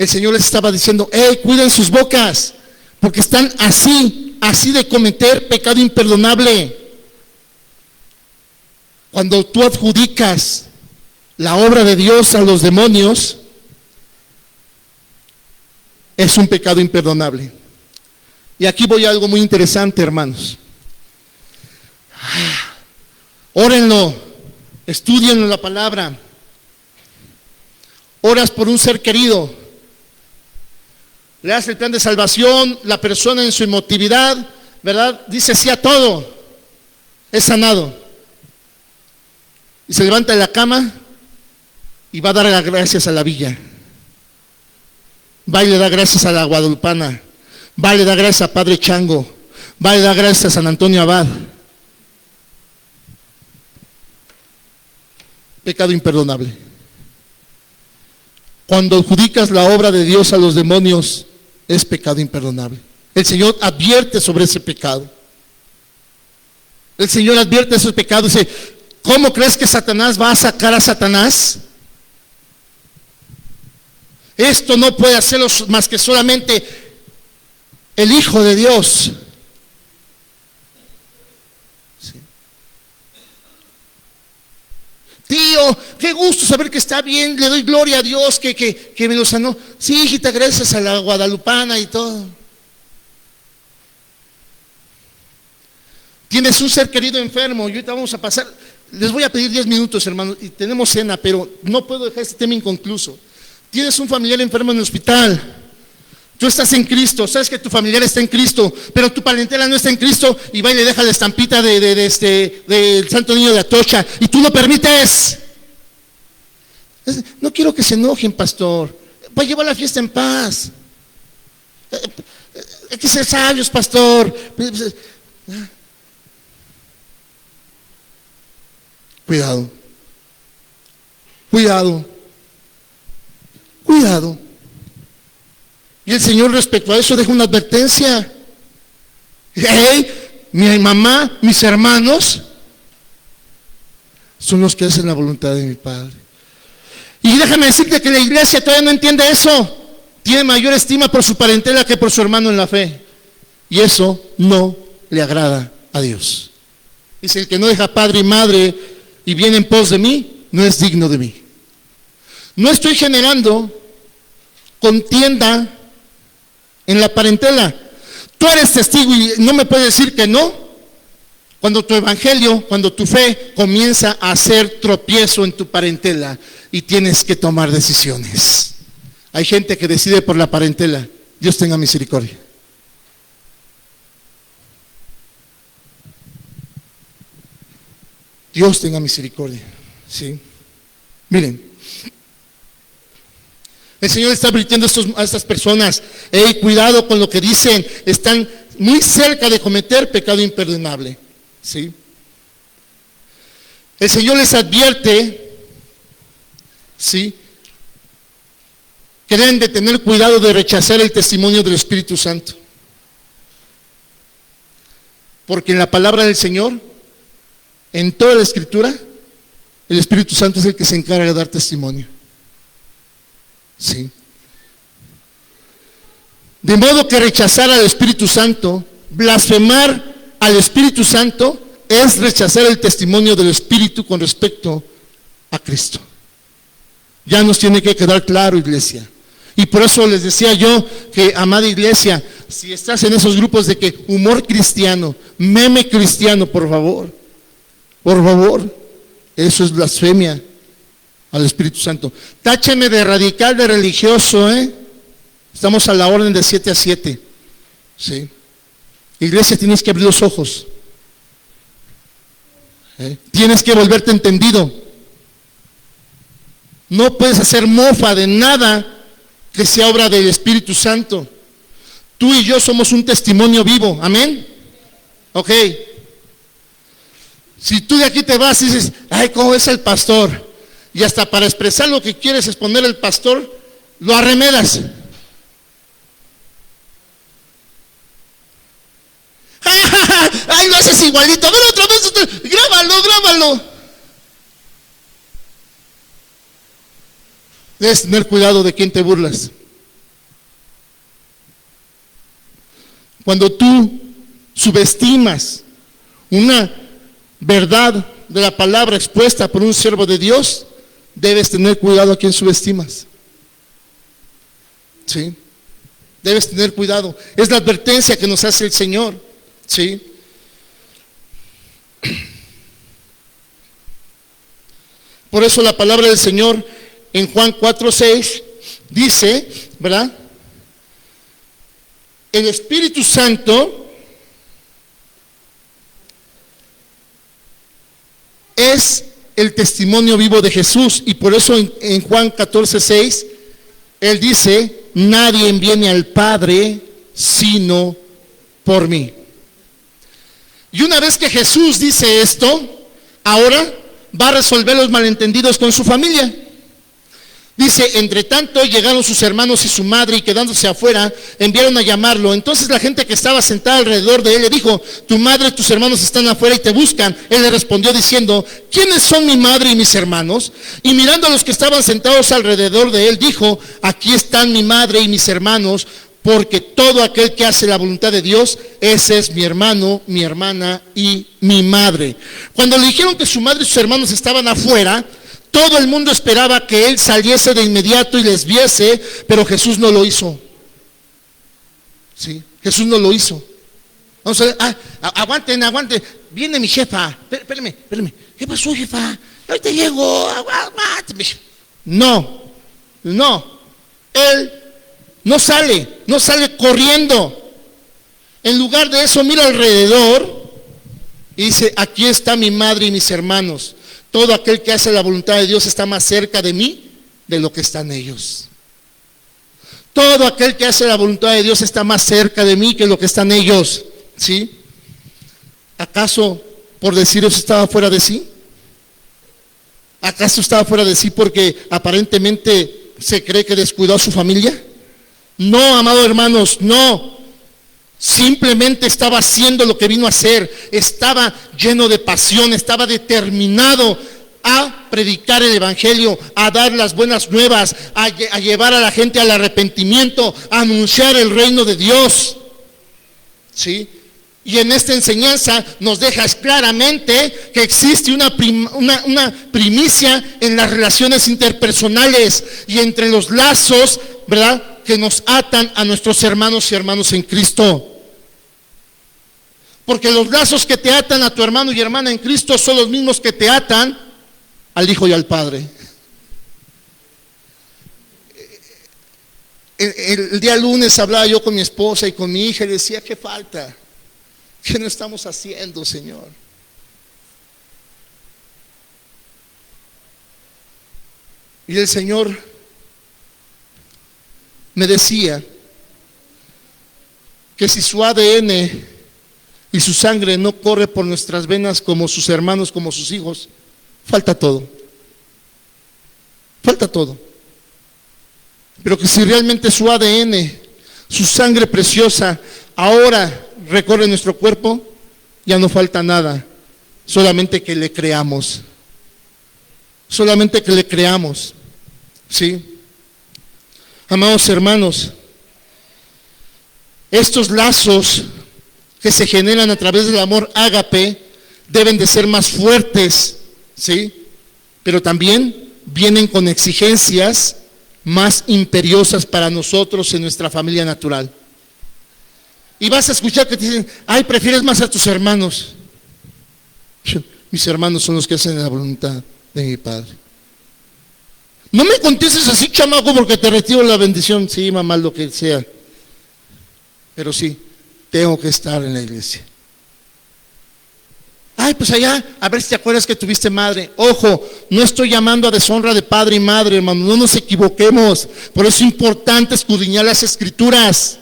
El Señor les estaba diciendo, hey, cuiden sus bocas, porque están así de cometer pecado imperdonable. Cuando tú adjudicas la obra de Dios a los demonios, es un pecado imperdonable. Y aquí voy a algo muy interesante, hermanos. Órenlo, estudien la palabra. Oras por un ser querido, le das el plan de salvación, la persona en su emotividad, ¿verdad? Dice sí a todo, es sanado. Y se levanta de la cama y va a dar las gracias a la villa. Va y le da gracias a la guadalupana. Va y le da gracias a Padre Chango. Va y le da gracias a San Antonio Abad. Pecado imperdonable. Cuando adjudicas la obra de Dios a los demonios, es pecado imperdonable. El Señor advierte sobre ese pecado. El Señor advierte ese pecado y dice, ¿cómo crees que Satanás va a sacar a Satanás? Esto no puede hacerlo más que solamente el Hijo de Dios. Sí. Tío, qué gusto saber que está bien, le doy gloria a Dios que me lo sanó. Sí, hijita, gracias a la guadalupana y todo. Tienes un ser querido enfermo y ahorita vamos a pasar, les voy a pedir 10 minutos, hermanos, y tenemos cena, pero no puedo dejar este tema inconcluso. Tienes un familiar enfermo en el hospital, tú estás en Cristo, sabes que tu familiar está en Cristo, pero tu parentela no está en Cristo, y va y le deja la estampita del Santo Niño de Atocha, y tú lo permites. No quiero que se enojen, pastor, va a llevar la fiesta en paz. Hay que ser sabios, pastor. Cuidado, cuidado, cuidado. Y el Señor respecto a eso deja una advertencia. Hey, mi mamá, mis hermanos son los que hacen la voluntad de mi Padre. Y déjame decirte que la iglesia todavía no entiende eso. Tiene mayor estima por su parentela que por su hermano en la fe. Y eso no le agrada a Dios. Dice, el que no deja padre y madre y viene en pos de mí, no es digno de mí. No estoy generando contienda en la parentela. Tú eres testigo y no me puedes decir que no. Cuando tu evangelio, cuando tu fe comienza a hacer tropiezo en tu parentela y tienes que tomar decisiones. Hay gente que decide por la parentela. Dios tenga misericordia. Dios tenga misericordia. ¿Sí? Miren, el Señor está advirtiendo a estas personas, hey, cuidado con lo que dicen, están muy cerca de cometer pecado imperdonable. ¿Sí? El Señor les advierte, ¿sí?, que deben de tener cuidado de rechazar el testimonio del Espíritu Santo. Porque en la palabra del Señor, en toda la Escritura, el Espíritu Santo es el que se encarga de dar testimonio. Sí. De modo que rechazar al Espíritu Santo, blasfemar al Espíritu Santo, es rechazar el testimonio del Espíritu con respecto a Cristo. Ya nos tiene que quedar claro, iglesia. Y por eso les decía yo que, amada iglesia, si estás en esos grupos de que humor cristiano, meme cristiano, por favor, eso es blasfemia al Espíritu Santo. Tácheme de radical, de religioso, Estamos a la orden de 7 a 7. ¿Sí? Iglesia, tienes que abrir los ojos. Tienes que volverte entendido. No puedes hacer mofa de nada que sea obra del Espíritu Santo. Tú y yo somos un testimonio vivo. Amén. Ok. Si tú de aquí te vas y dices, ay, ¿cómo es el pastor? Y hasta para expresar lo que quieres exponer el pastor, lo arremedas. Ay, lo haces igualito. A ver, otra vez, grábalo. Debes tener cuidado de quién te burlas. Cuando tú subestimas una verdad de la palabra expuesta por un siervo de Dios, debes tener cuidado a quien subestimas. ¿Sí? Debes tener cuidado. Es la advertencia que nos hace el Señor. ¿Sí? Por eso la palabra del Señor en Juan 4:6 dice, ¿verdad? El Espíritu Santo es el testimonio vivo de Jesús, y por eso en Juan 14:6 Él dice: nadie viene al Padre sino por mí. Y una vez que Jesús dice esto, ahora va a resolver los malentendidos con su familia. Dice: entre tanto llegaron sus hermanos y su madre, y quedándose afuera enviaron a llamarlo. Entonces la gente que estaba sentada alrededor de él le dijo: tu madre y tus hermanos están afuera y te buscan. Él le respondió diciendo: ¿quiénes son mi madre y mis hermanos? Y mirando a los que estaban sentados alrededor de él, dijo: aquí están mi madre y mis hermanos, porque todo aquel que hace la voluntad de Dios, ese es mi hermano, mi hermana y mi madre. Cuando le dijeron que su madre y sus hermanos estaban afuera, todo el mundo esperaba que él saliese de inmediato y les viese, pero Jesús no lo hizo. Sí, Jesús no lo hizo. Vamos a ver, aguanten, viene mi jefa. Espérame. ¿Qué pasó, jefa? Ahorita llego, aguánteme. No, él no sale corriendo. En lugar de eso, mira alrededor y dice: aquí está mi madre y mis hermanos. Todo aquel que hace la voluntad de Dios está más cerca de mí de lo que están ellos. Todo aquel que hace la voluntad de Dios está más cerca de mí que lo que están ellos. ¿Sí? ¿Acaso por decir eso estaba fuera de sí? ¿Acaso estaba fuera de sí porque aparentemente se cree que descuidó a su familia? No, amados hermanos, no. Simplemente estaba haciendo lo que vino a hacer. Estaba lleno de pasión, estaba determinado a predicar el evangelio, a dar las buenas nuevas, a llevar a la gente al arrepentimiento, a anunciar el reino de Dios. ¿Sí? Y en esta enseñanza nos deja claramente que existe una primicia en las relaciones interpersonales y entre los lazos, ¿verdad?, que nos atan a nuestros hermanos y hermanas en Cristo. Porque los lazos que te atan a tu hermano y hermana en Cristo son los mismos que te atan al Hijo y al Padre. El día lunes hablaba yo con mi esposa y con mi hija y decía: ¿qué falta? ¿Qué no estamos haciendo, Señor? Y el Señor me decía que si su ADN y su sangre no corre por nuestras venas como sus hermanos, como sus hijos, falta todo. Falta todo. Pero que si realmente su ADN, su sangre preciosa, ahora recorre nuestro cuerpo, ya no falta nada. Solamente que le creamos. Solamente que le creamos. ¿Sí? Amados hermanos, estos lazos que se generan a través del amor ágape deben de ser más fuertes, ¿sí? Pero también vienen con exigencias más imperiosas para nosotros en nuestra familia natural. Y vas a escuchar que te dicen: ay, prefieres más a tus hermanos. Mis hermanos son los que hacen la voluntad de mi Padre. No me contestes así, chamaco, porque te retiro la bendición. Sí, mamá, lo que sea. Pero sí, tengo que estar en la iglesia. Ay, pues allá, a ver si te acuerdas que tuviste madre. Ojo, no estoy llamando a deshonra de padre y madre, hermano, no nos equivoquemos. Por eso es importante escudriñar las escrituras.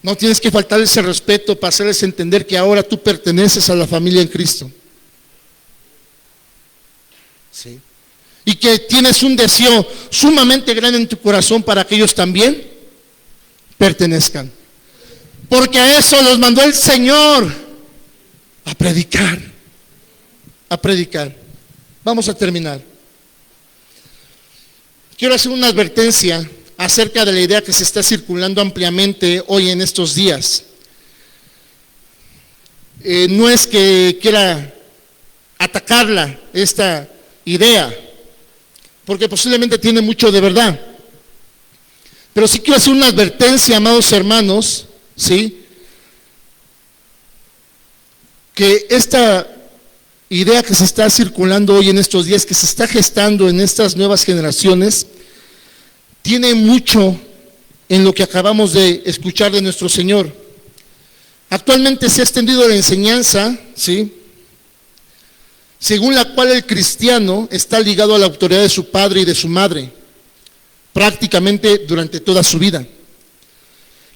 No tienes que faltar ese respeto para hacerles entender que ahora tú perteneces a la familia en Cristo. ¿Sí? Y que tienes un deseo sumamente grande en tu corazón para que ellos también pertenezcan. Porque a eso los mandó el Señor, a predicar. A predicar. Vamos a terminar. Quiero hacer una advertencia acerca de la idea que se está circulando ampliamente hoy en estos días. No es que quiera atacarla, esta idea, porque posiblemente tiene mucho de verdad. Pero sí quiero hacer una advertencia, amados hermanos, ¿sí? Que esta idea que se está circulando hoy en estos días, que se está gestando en estas nuevas generaciones, tiene mucho en lo que acabamos de escuchar de nuestro Señor. Actualmente se ha extendido la enseñanza, ¿sí?, según la cual el cristiano está ligado a la autoridad de su padre y de su madre, prácticamente durante toda su vida.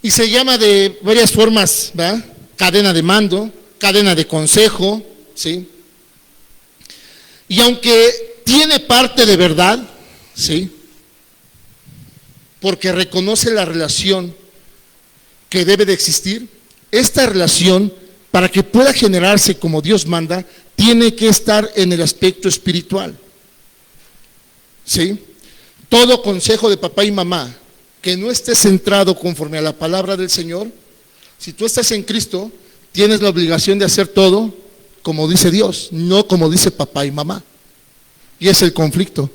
Y se llama de varias formas, ¿verdad? Cadena de mando, cadena de consejo, ¿sí? Y aunque tiene parte de verdad, ¿sí?, porque reconoce la relación que debe de existir, esta relación, para que pueda generarse como Dios manda, tiene que estar en el aspecto espiritual. ¿Sí? Todo consejo de papá y mamá que no esté centrado conforme a la palabra del Señor, si tú estás en Cristo, tienes la obligación de hacer todo como dice Dios, no como dice papá y mamá. Y es el conflicto.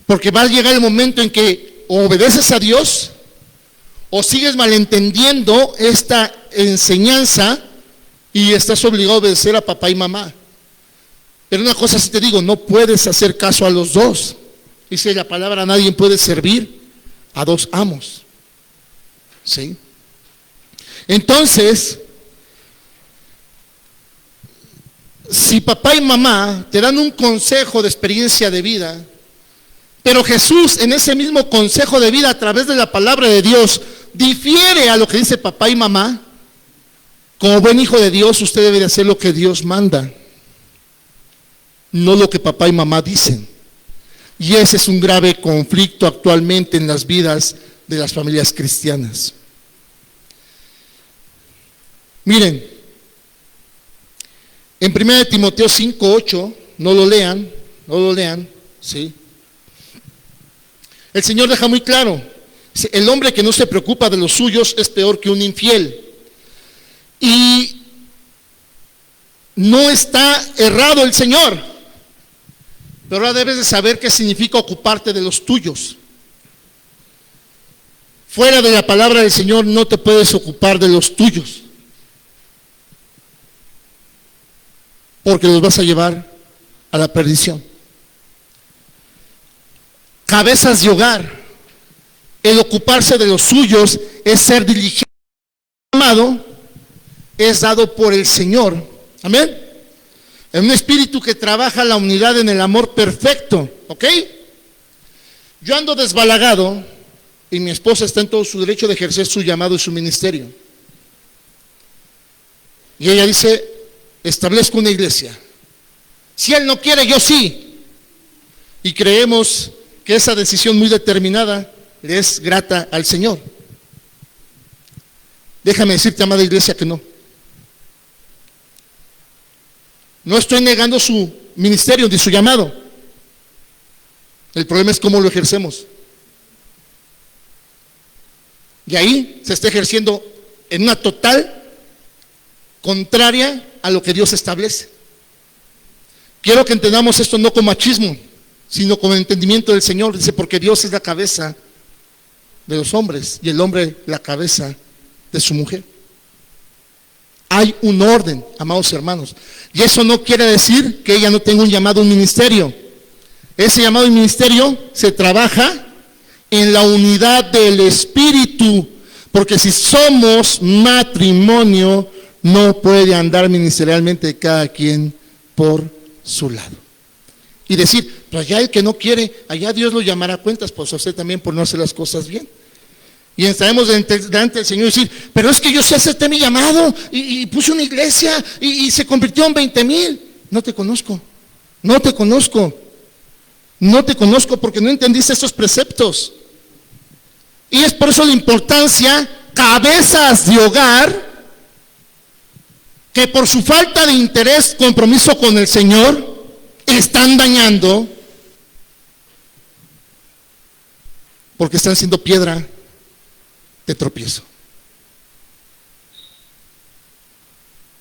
Porque va a llegar el momento en que o obedeces a Dios o sigues malentendiendo esta enseñanza y estás obligado a obedecer a papá y mamá. Pero una cosa sí te digo, no puedes hacer caso a los dos. Dice la palabra, nadie puede servir a dos amos. ¿Sí? Entonces, si papá y mamá te dan un consejo de experiencia de vida, pero Jesús en ese mismo consejo de vida a través de la palabra de Dios difiere a lo que dice papá y mamá, como buen hijo de Dios usted debe de hacer lo que Dios manda, no lo que papá y mamá dicen. Y ese es un grave conflicto actualmente en las vidas de las familias cristianas. Miren, en 1 Timoteo 5:8, no lo lean, ¿sí? El Señor deja muy claro, el hombre que no se preocupa de los suyos es peor que un infiel. Y no está errado el Señor, pero ahora debes de saber qué significa ocuparte de los tuyos. Fuera de la palabra del Señor no te puedes ocupar de los tuyos, porque los vas a llevar a la perdición. Cabezas de hogar, el ocuparse de los suyos es ser diligente. Amado, es dado por el Señor. Amén. En un espíritu que trabaja la unidad en el amor perfecto. ¿Ok? Yo ando desbalagado y mi esposa está en todo su derecho de ejercer su llamado y su ministerio. Y ella dice, establezco una iglesia. Si él no quiere, yo sí. Y creemos que esa decisión muy determinada le es grata al Señor. Déjame decirte, amada iglesia, que no. No estoy negando su ministerio ni su llamado. El problema es cómo lo ejercemos. Y ahí se está ejerciendo en una total contraria a lo que Dios establece. Quiero que entendamos esto no como machismo, sino con el entendimiento del Señor. Dice, porque Dios es la cabeza de los hombres y el hombre la cabeza de su mujer. Hay un orden, amados hermanos, y eso no quiere decir que ella no tenga un llamado, un ministerio. Ese llamado y ministerio se trabaja en la unidad del Espíritu, porque si somos matrimonio, no puede andar ministerialmente cada quien por su lado. Y decir, pues allá el que no quiere, allá Dios lo llamará a cuentas, pues a usted también por no hacer las cosas bien. Y estaremos delante del Señor y decir, pero es que yo sí acepté mi llamado y puse una iglesia y se convirtió en 20,000. No te conozco, no te conozco, no te conozco porque no entendiste estos preceptos. Y es por eso la importancia, cabezas de hogar, que por su falta de interés, compromiso con el Señor, están dañando porque están siendo piedra de tropiezo.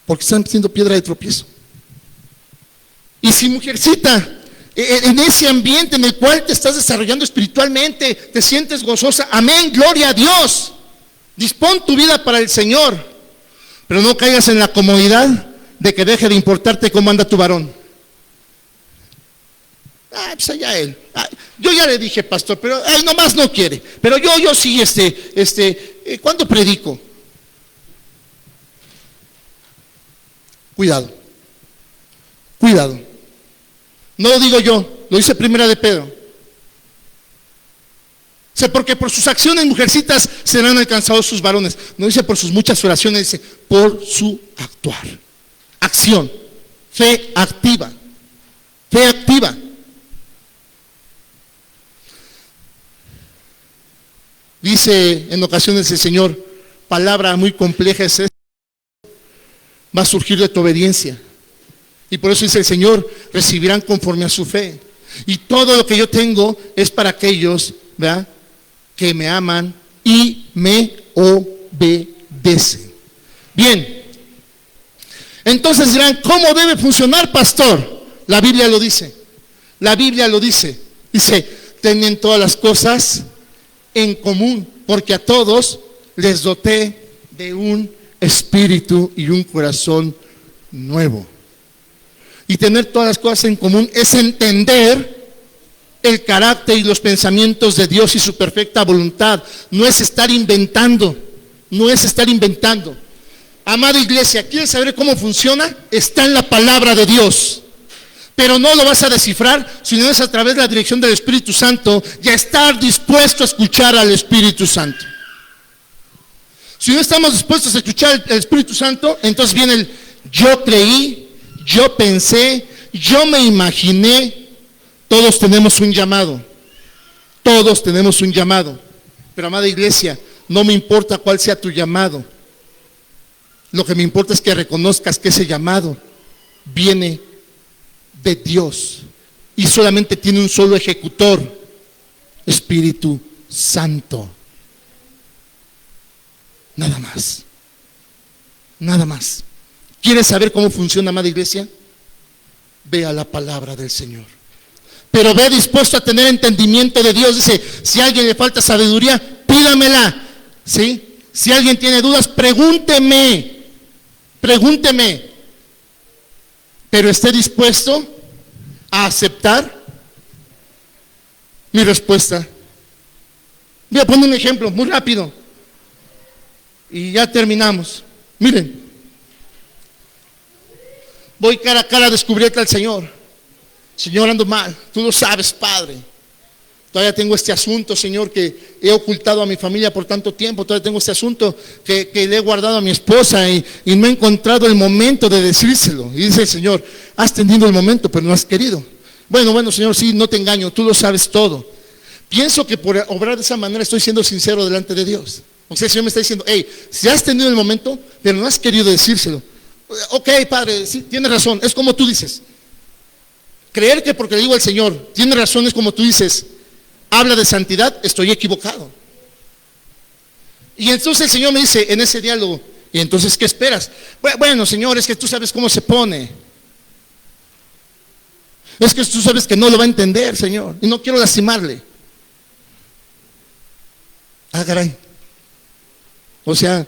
Porque están siendo piedra de tropiezo. Y si, mujercita, en ese ambiente en el cual te estás desarrollando espiritualmente, te sientes gozosa, amén, gloria a Dios, dispón tu vida para el Señor, pero no caigas en la comodidad de que deje de importarte cómo anda tu varón. Pues allá él. Yo ya le dije, pastor, pero nomás no quiere. Pero yo sí, ¿cuándo predico? Cuidado. Cuidado. No lo digo yo, lo dice Primera de Pedro. Porque por sus acciones, mujercitas, serán alcanzados sus varones. No dice por sus muchas oraciones, dice por su actuar. Acción. Fe activa. Fe activa. Dice en ocasiones el Señor, palabra muy compleja es esta, va a surgir de tu obediencia. Y por eso dice el Señor, recibirán conforme a su fe. Y todo lo que yo tengo es para aquellos, ¿verdad?, que me aman y me obedecen. Bien, entonces dirán, ¿cómo debe funcionar, pastor? La Biblia lo dice. La Biblia lo dice. Dice, tienen todas las cosas en común, porque a todos les doté de un espíritu y un corazón nuevo. Y tener todas las cosas en común es entender el carácter y los pensamientos de Dios y su perfecta voluntad. No es estar inventando, no es estar inventando. Amada iglesia, ¿quieres saber cómo funciona? Está en la palabra de Dios. Pero no lo vas a descifrar si no es a través de la dirección del Espíritu Santo y a estar dispuesto a escuchar al Espíritu Santo. Si no estamos dispuestos a escuchar al Espíritu Santo, entonces viene el yo creí, yo pensé, yo me imaginé. Todos tenemos un llamado. Todos tenemos un llamado. Pero amada iglesia, no me importa cuál sea tu llamado. Lo que me importa es que reconozcas que ese llamado viene de Dios y solamente tiene un solo ejecutor, Espíritu Santo. Nada más. Nada más. ¿Quieres saber cómo funciona, amada iglesia? Ve a la palabra del Señor. Pero ve dispuesto a tener entendimiento de Dios. Dice, si a alguien le falta sabiduría, pídamela. ¿Sí? Si alguien tiene dudas, pregúnteme. Pero esté dispuesto a aceptar mi respuesta. Voy a poner un ejemplo muy rápido y ya terminamos. Miren, voy cara a cara a descubrirte al Señor. Señor, ando mal, tú lo sabes, Padre. Todavía tengo este asunto, Señor, que he ocultado a mi familia por tanto tiempo. Todavía tengo este asunto que le he guardado a mi esposa y no he encontrado el momento de decírselo. Y dice el Señor, has tenido el momento, pero no has querido. Bueno, Señor, sí, no te engaño, tú lo sabes todo. Pienso que por obrar de esa manera estoy siendo sincero delante de Dios. O sea, el Señor me está diciendo, hey, si has tenido el momento, pero no has querido decírselo. Ok, Padre, sí, tienes razón, es como tú dices. Creer que porque le digo al Señor, tiene razón, es como tú dices, habla de santidad, estoy equivocado. Y entonces el Señor me dice en ese diálogo, ¿y entonces qué esperas? Bueno, Señor, es que tú sabes cómo se pone. Es que tú sabes que no lo va a entender, Señor, y no quiero lastimarle. Caray. O sea,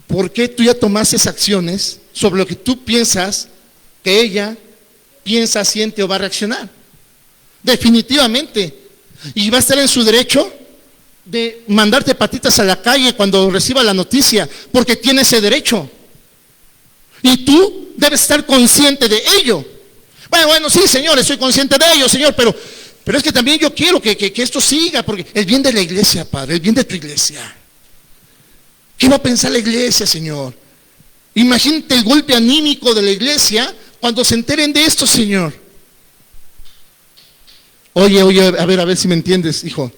¿por qué tú ya tomaste acciones sobre lo que tú piensas que ella piensa, siente o va a reaccionar? Definitivamente. Y va a estar en su derecho de mandarte patitas a la calle cuando reciba la noticia, porque tiene ese derecho. Y tú debes estar consciente de ello. Bueno, sí, Señor, estoy consciente de ello, Señor, pero es que también yo quiero que esto siga, porque el bien de la iglesia, Padre, el bien de tu iglesia. ¿Qué va a pensar la iglesia, Señor? Imagínate el golpe anímico de la iglesia cuando se enteren de esto, Señor. Oye, a ver si me entiendes, hijo.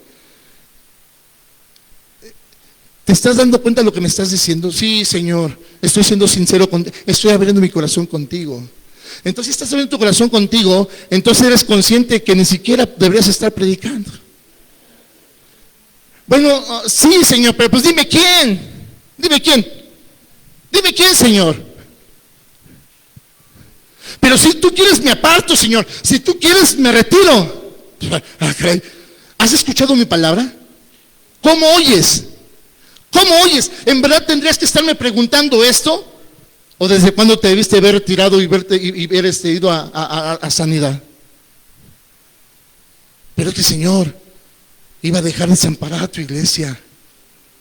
¿Te estás dando cuenta de lo que me estás diciendo? Sí, Señor, estoy siendo sincero contigo, estoy abriendo mi corazón contigo. Entonces, si estás abriendo tu corazón contigo, entonces eres consciente que ni siquiera deberías estar predicando. Bueno, sí, Señor, pero pues dime quién. Dime quién. Dime quién, Señor. Pero si tú quieres me aparto, Señor. Si tú quieres me retiro. ¿Has escuchado mi palabra? ¿Cómo oyes? ¿Cómo oyes? ¿En verdad tendrías que estarme preguntando esto? ¿O desde cuándo te debiste haber retirado y haber ido a sanidad? Pero es que, Señor, iba a dejar desamparada a tu iglesia.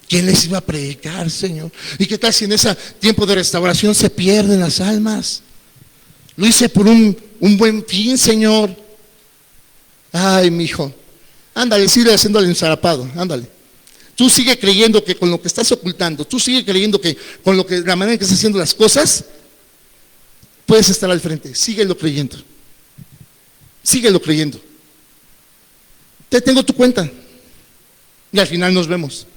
¿Quién les iba a predicar, Señor? ¿Y qué tal si en ese tiempo de restauración se pierden las almas? Lo hice por un buen fin, Señor. Ay, mi hijo, ándale, sigue haciendo el ensarapado, ándale. Tú sigue creyendo que con lo que estás ocultando, tú sigue creyendo que con la manera en que estás haciendo las cosas, puedes estar al frente. Síguelo creyendo. Síguelo creyendo. Te tengo tu cuenta. Y al final nos vemos.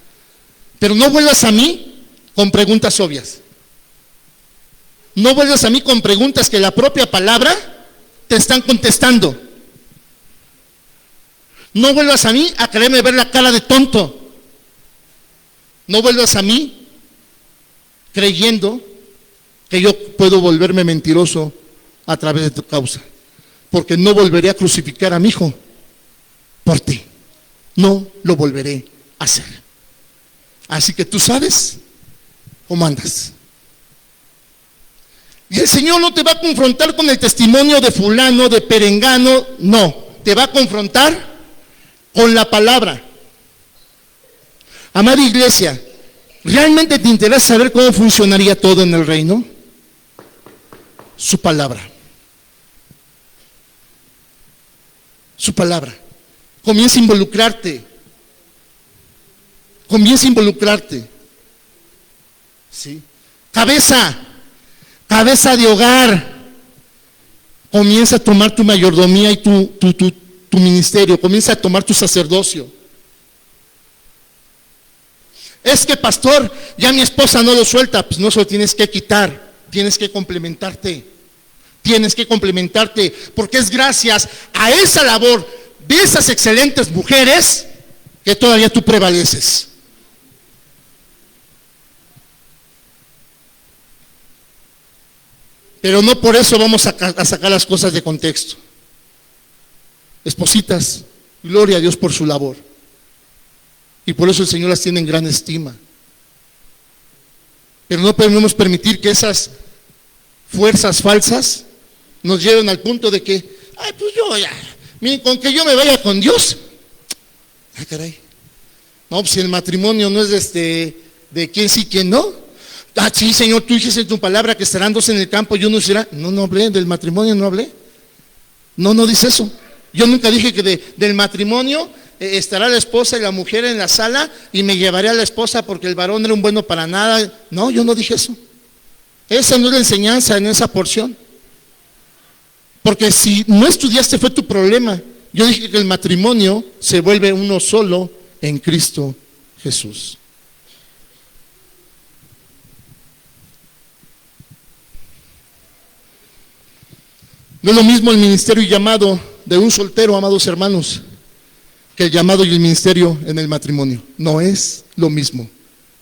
Pero no vuelvas a mí con preguntas obvias. No vuelvas a mí con preguntas que la propia palabra te están contestando. No vuelvas a mí a quererme ver la cara de tonto. No vuelvas a mí creyendo que yo puedo volverme mentiroso a través de tu causa. Porque no volveré a crucificar a mi hijo por ti. No lo volveré a hacer. Así que tú sabes cómo andas. Y el Señor no te va a confrontar con el testimonio de fulano, de perengano, no. Te va a confrontar con la palabra. Amada iglesia, ¿realmente te interesa saber cómo funcionaría todo en el reino? Su palabra. Su palabra. Comienza a involucrarte. Comienza a involucrarte. ¿Sí? Cabeza de hogar. Comienza a tomar tu mayordomía y tu ministerio. Comienza a tomar tu sacerdocio. Es que, pastor, ya mi esposa no lo suelta. Pues no se lo tienes que quitar. Tienes que complementarte. Tienes que complementarte. Porque es gracias a esa labor de esas excelentes mujeres que todavía tú prevaleces. Pero no por eso vamos a sacar las cosas de contexto. Espositas, gloria a Dios por su labor. Y por eso el Señor las tiene en gran estima. Pero no podemos permitir que esas fuerzas falsas nos lleven al punto de que, ay, pues yo ya, miren, con que yo me vaya con Dios. Ay, caray. No, pues si el matrimonio no es de quién sí, quién no. Ah, sí, Señor, tú dijiste en tu palabra que estarán dos en el campo y uno será. No hablé, del matrimonio no hablé. No dice eso. Yo nunca dije que del matrimonio estará la esposa y la mujer en la sala y me llevaré a la esposa porque el varón era un bueno para nada. No, yo no dije eso. Esa no es la enseñanza en esa porción. Porque si no estudiaste fue tu problema. Yo dije que el matrimonio se vuelve uno solo en Cristo Jesús. No es lo mismo el ministerio y llamado de un soltero, amados hermanos, que el llamado y el ministerio en el matrimonio. No es lo mismo.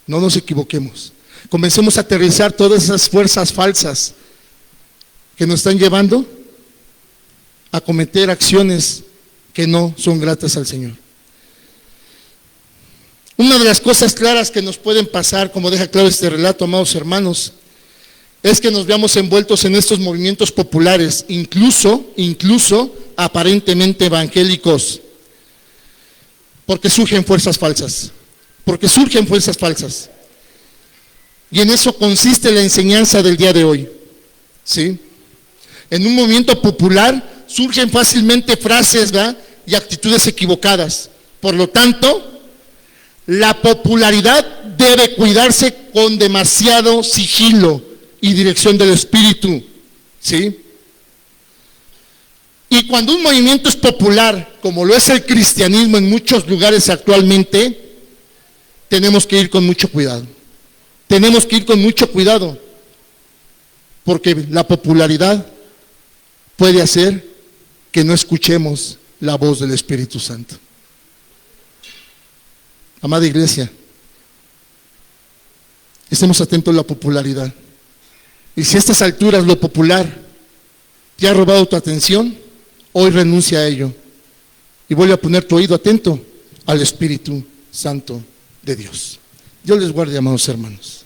No nos equivoquemos. Comencemos a aterrizar todas esas fuerzas falsas que nos están llevando a cometer acciones que no son gratas al Señor. Una de las cosas claras que nos pueden pasar, como deja claro este relato, amados hermanos, es que nos veamos envueltos en estos movimientos populares, incluso aparentemente evangélicos, porque surgen fuerzas falsas, y en eso consiste la enseñanza del día de hoy, ¿sí? En un movimiento popular surgen fácilmente frases, ¿verdad?, y actitudes equivocadas. Por lo tanto, la popularidad debe cuidarse con demasiado sigilo y dirección del Espíritu, ¿sí? Y cuando un movimiento es popular, como lo es el cristianismo en muchos lugares actualmente, tenemos que ir con mucho cuidado. Tenemos que ir con mucho cuidado, porque la popularidad puede hacer que no escuchemos la voz del Espíritu Santo. Amada iglesia, estemos atentos a la popularidad. Y si a estas alturas lo popular te ha robado tu atención, hoy renuncia a ello y vuelve a poner tu oído atento al Espíritu Santo de Dios. Dios les guarde, amados hermanos.